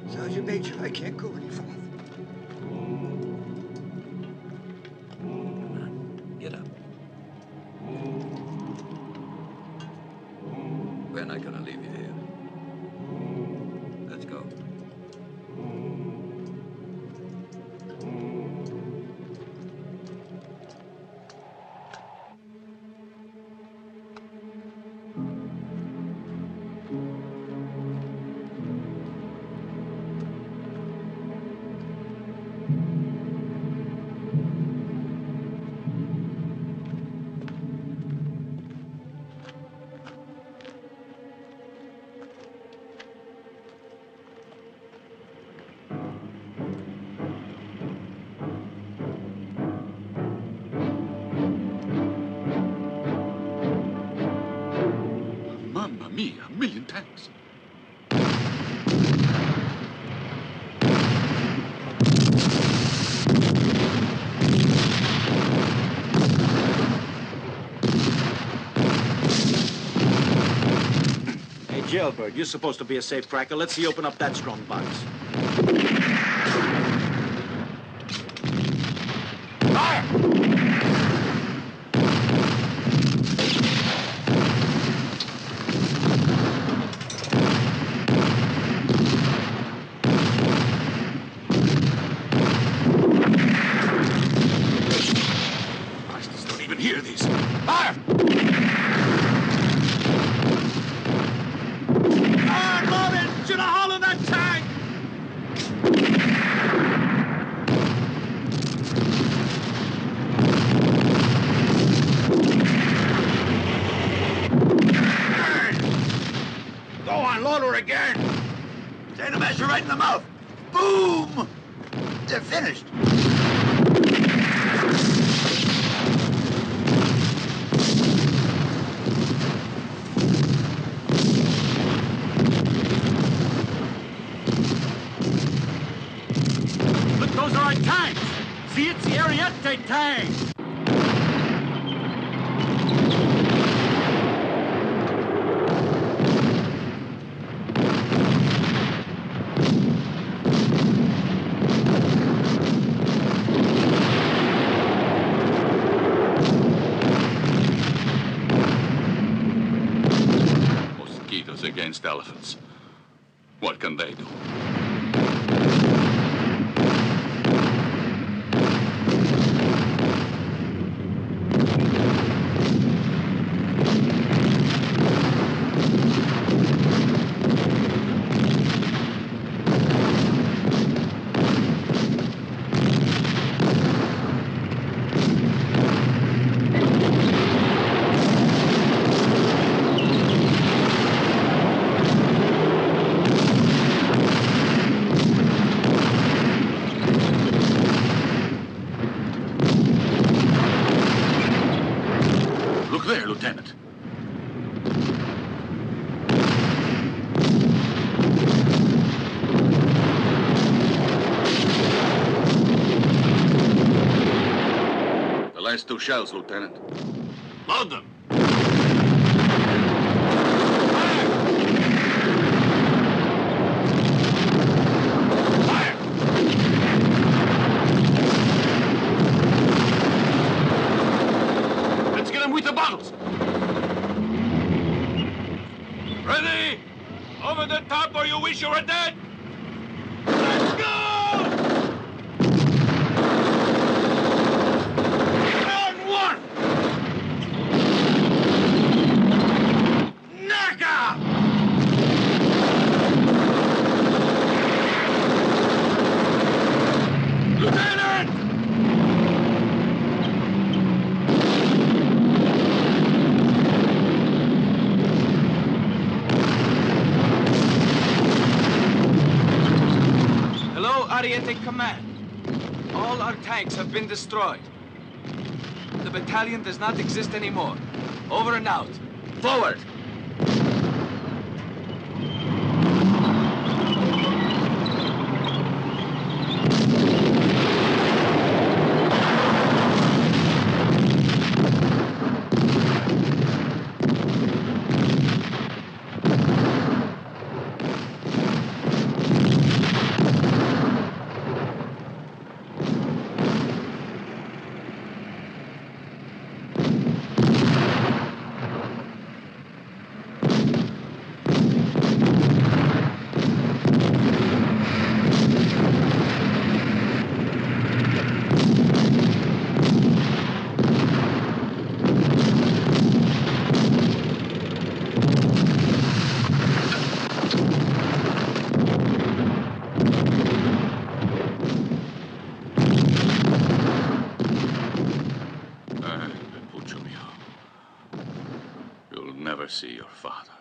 S4: Sergeant Major, I can't go any farther.
S2: Get up. We're not gonna leave you here. Let's go.
S20: Mamma mia, a million tanks.
S14: Hey, Jailbird, you're supposed to be a safe cracker. Let's see you open up that strong box. Fire!
S13: Go on, load her again. Take the measure right in the mouth. Boom! They're finished.
S16: Look, those are our tanks. See, it's the Ariete tanks.
S1: Mosquitoes against elephants. What can they do? Look there, Lieutenant. The last two shells, Lieutenant. Load them. Let's get him with the bottles. Ready? Over the top or you wish you were dead. Let's go! Round one! Knockout! Lieutenant!
S7: Hello, Ariete Command. All our tanks have been destroyed. The battalion does not exist anymore. Over and out. Forward!
S1: Pucho mio. You'll never see your father.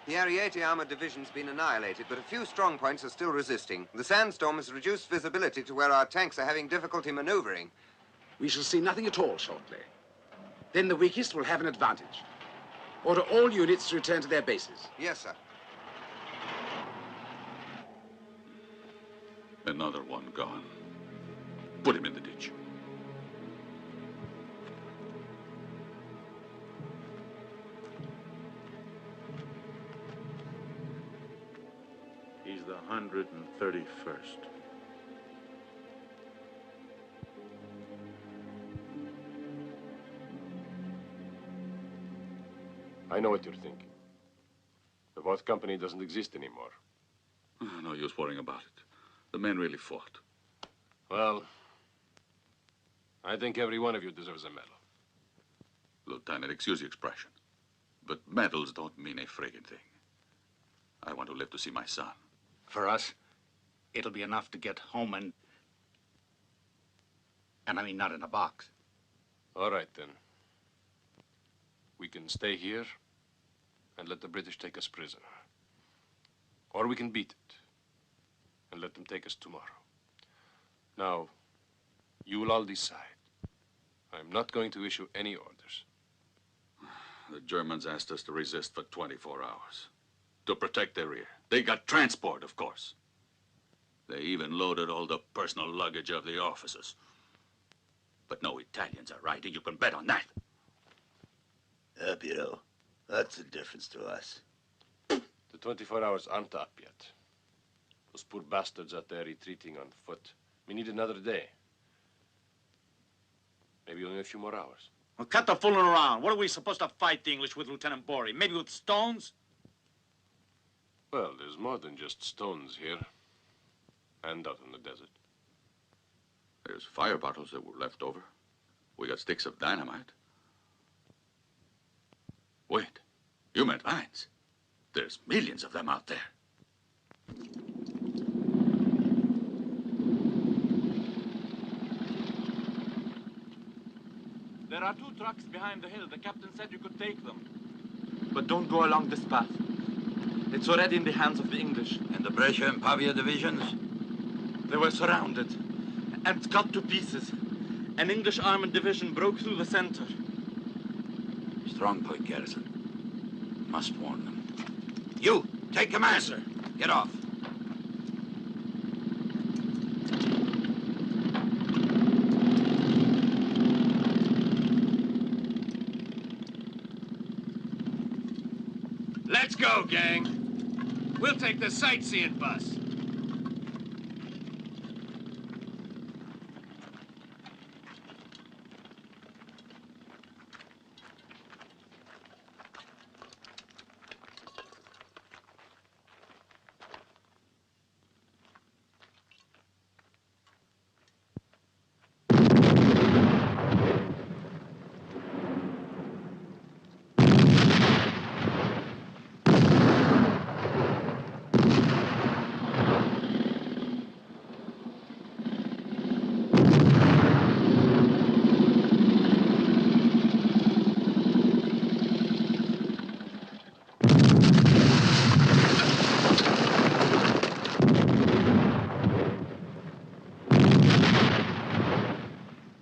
S8: The Ariete Armored Division's been annihilated, but a few strong points are still resisting. The sandstorm has reduced visibility to where our tanks are having difficulty maneuvering.
S12: We shall see nothing at all shortly. Then the weakest will have an advantage. Order all units to return to their bases.
S8: Yes, sir.
S1: Another one gone. Put him in the ditch.
S18: He's the 131st.
S6: I know what you're thinking. The Voth Company doesn't exist anymore.
S1: No use worrying about it. The men really fought.
S6: Well, I think every one of you deserves a medal.
S1: Lieutenant, excuse the expression, but medals don't mean a friggin' thing. I want to live to see my son.
S9: For us, it'll be enough to get home and I mean, not in a box.
S6: All right, then. We can stay here and let the British take us prisoner. Or we can beat it and let them take us tomorrow. Now, you will all decide. I'm not going to issue any orders.
S1: The Germans asked us to resist for 24 hours. To protect their rear. They got transport, of course. They even loaded all the personal luggage of the officers. But no Italians are riding, you can bet on that.
S13: Piero, what's the difference to us?
S6: The 24 hours aren't up yet. Those poor bastards out there retreating on foot. We need another day. Maybe only a few more hours.
S9: Well, cut the fooling around. What are we supposed to fight the English with, Lieutenant Bory? Maybe with stones?
S6: Well, there's more than just stones here. And out in the desert.
S1: There's fire bottles that were left over. We got sticks of dynamite. Wait, you meant mines. There's millions of them out there.
S7: There are 2 trucks behind the hill. The captain said you could take them.
S15: But don't go along this path. It's already in the hands of the English.
S3: And the Brescia and Pavia divisions?
S15: They were surrounded and cut to pieces. An English armored division broke through the center.
S3: Strong point, Garrison. Must warn them. You, take command. Yes, sir. Get off.
S7: Let's go, gang. We'll take the sightseeing bus.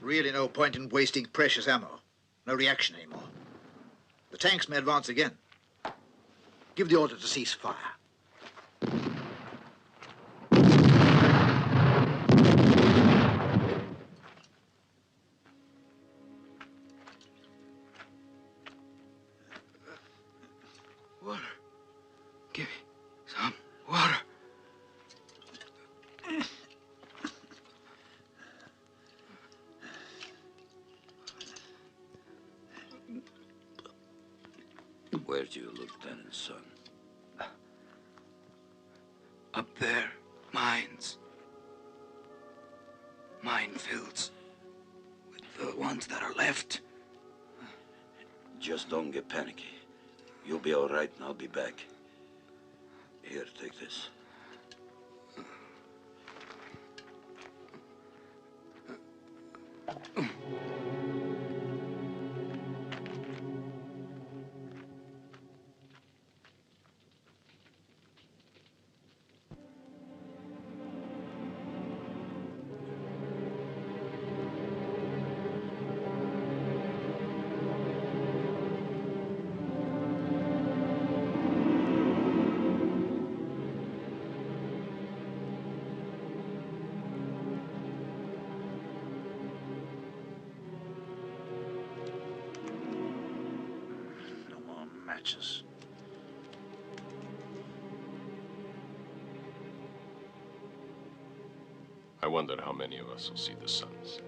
S14: Really no point in wasting precious ammo. No reaction anymore. The tanks may advance again. Give the order to cease fire.
S4: Water. Give me some water.
S3: Where's your lieutenant, son?
S4: Up there, mines. Minefields. With the ones that are left.
S3: Just don't get panicky. You'll be all right, and I'll be back. Here, take this.
S14: Matches.
S6: I wonder how many of us will see the sun set.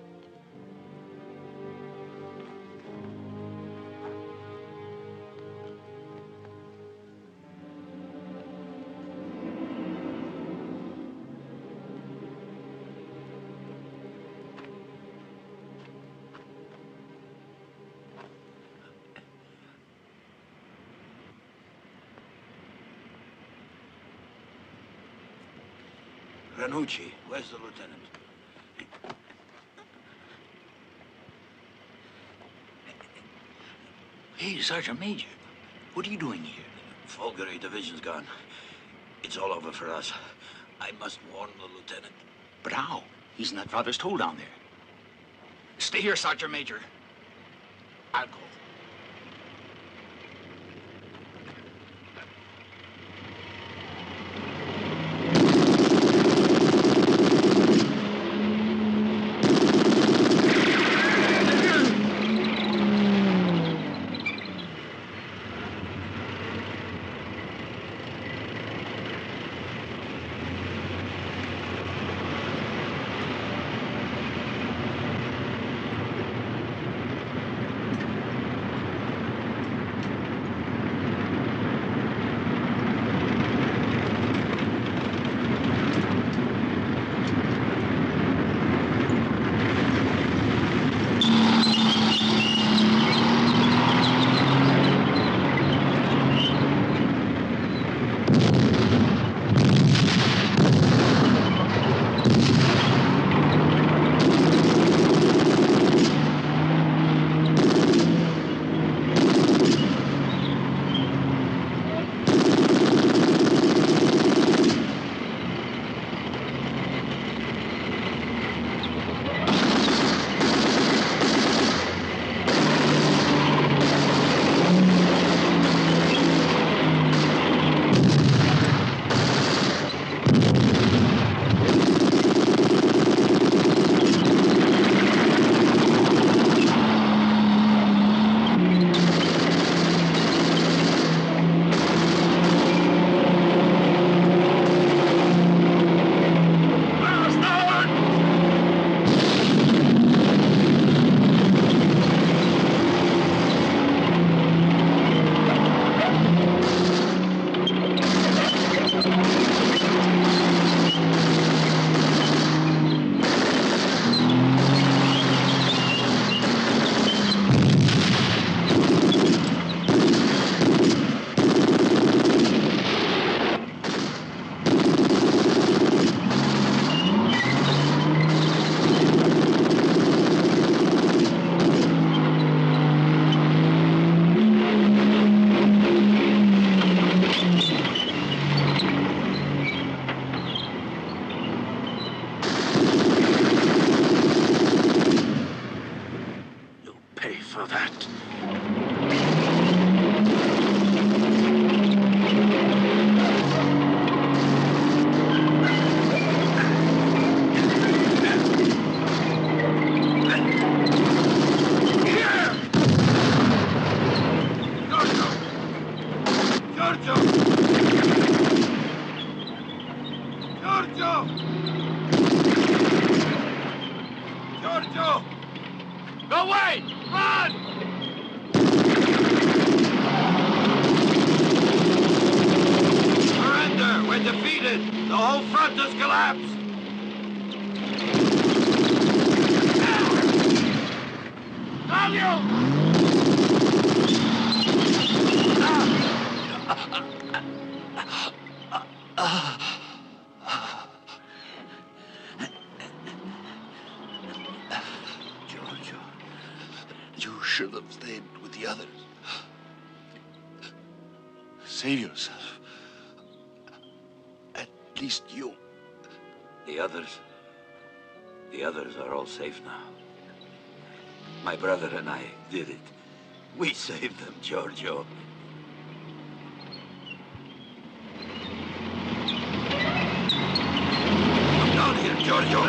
S4: Granucci, where's the lieutenant? Hey, Sergeant Major, what are you doing here? Folgore Division's gone. It's all over for us. I must warn the lieutenant. But how? He's in that father's hole down there. Stay here, Sergeant Major. I'll go.
S16: Giorgio! Go away! Run!
S3: Surrender! We're defeated! The whole front has collapsed!
S4: Giorgio, you should have stayed with the others. Save yourself. At least you.
S5: The others are all safe now. My brother and I did it. We saved them, Giorgio.
S3: Come down here, Giorgio!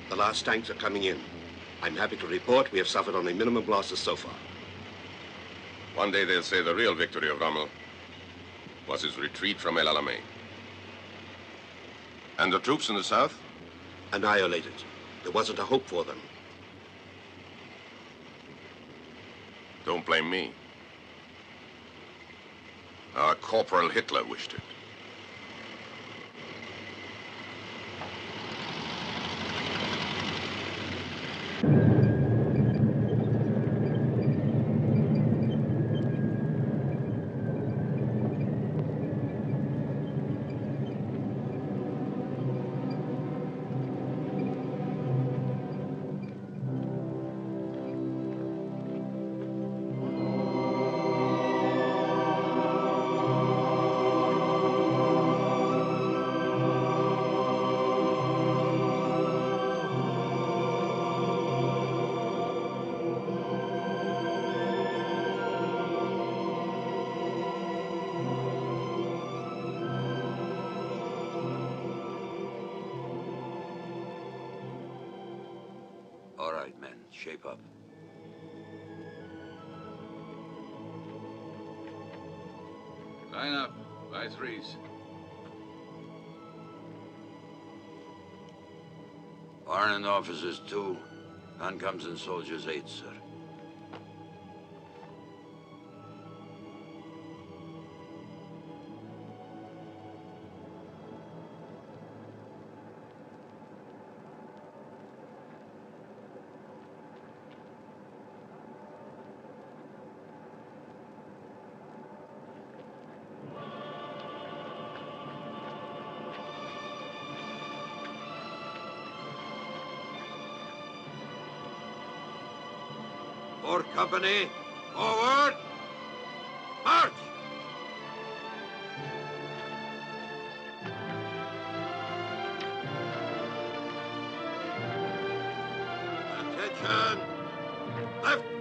S21: The last tanks are coming in. I'm happy to report we have suffered only minimum losses so far.
S11: One day they'll say the real victory of Rommel was his retreat from El Alamein. And the troops in the south?
S21: Annihilated. There wasn't a hope for them.
S11: Don't blame me. Our Corporal Hitler wished it.
S5: All right, men, shape up.
S1: Line up, by threes.
S5: Warrant officers 2, non-coms and soldiers 8, sir.
S3: Fourth company, forward! March! Attention! Left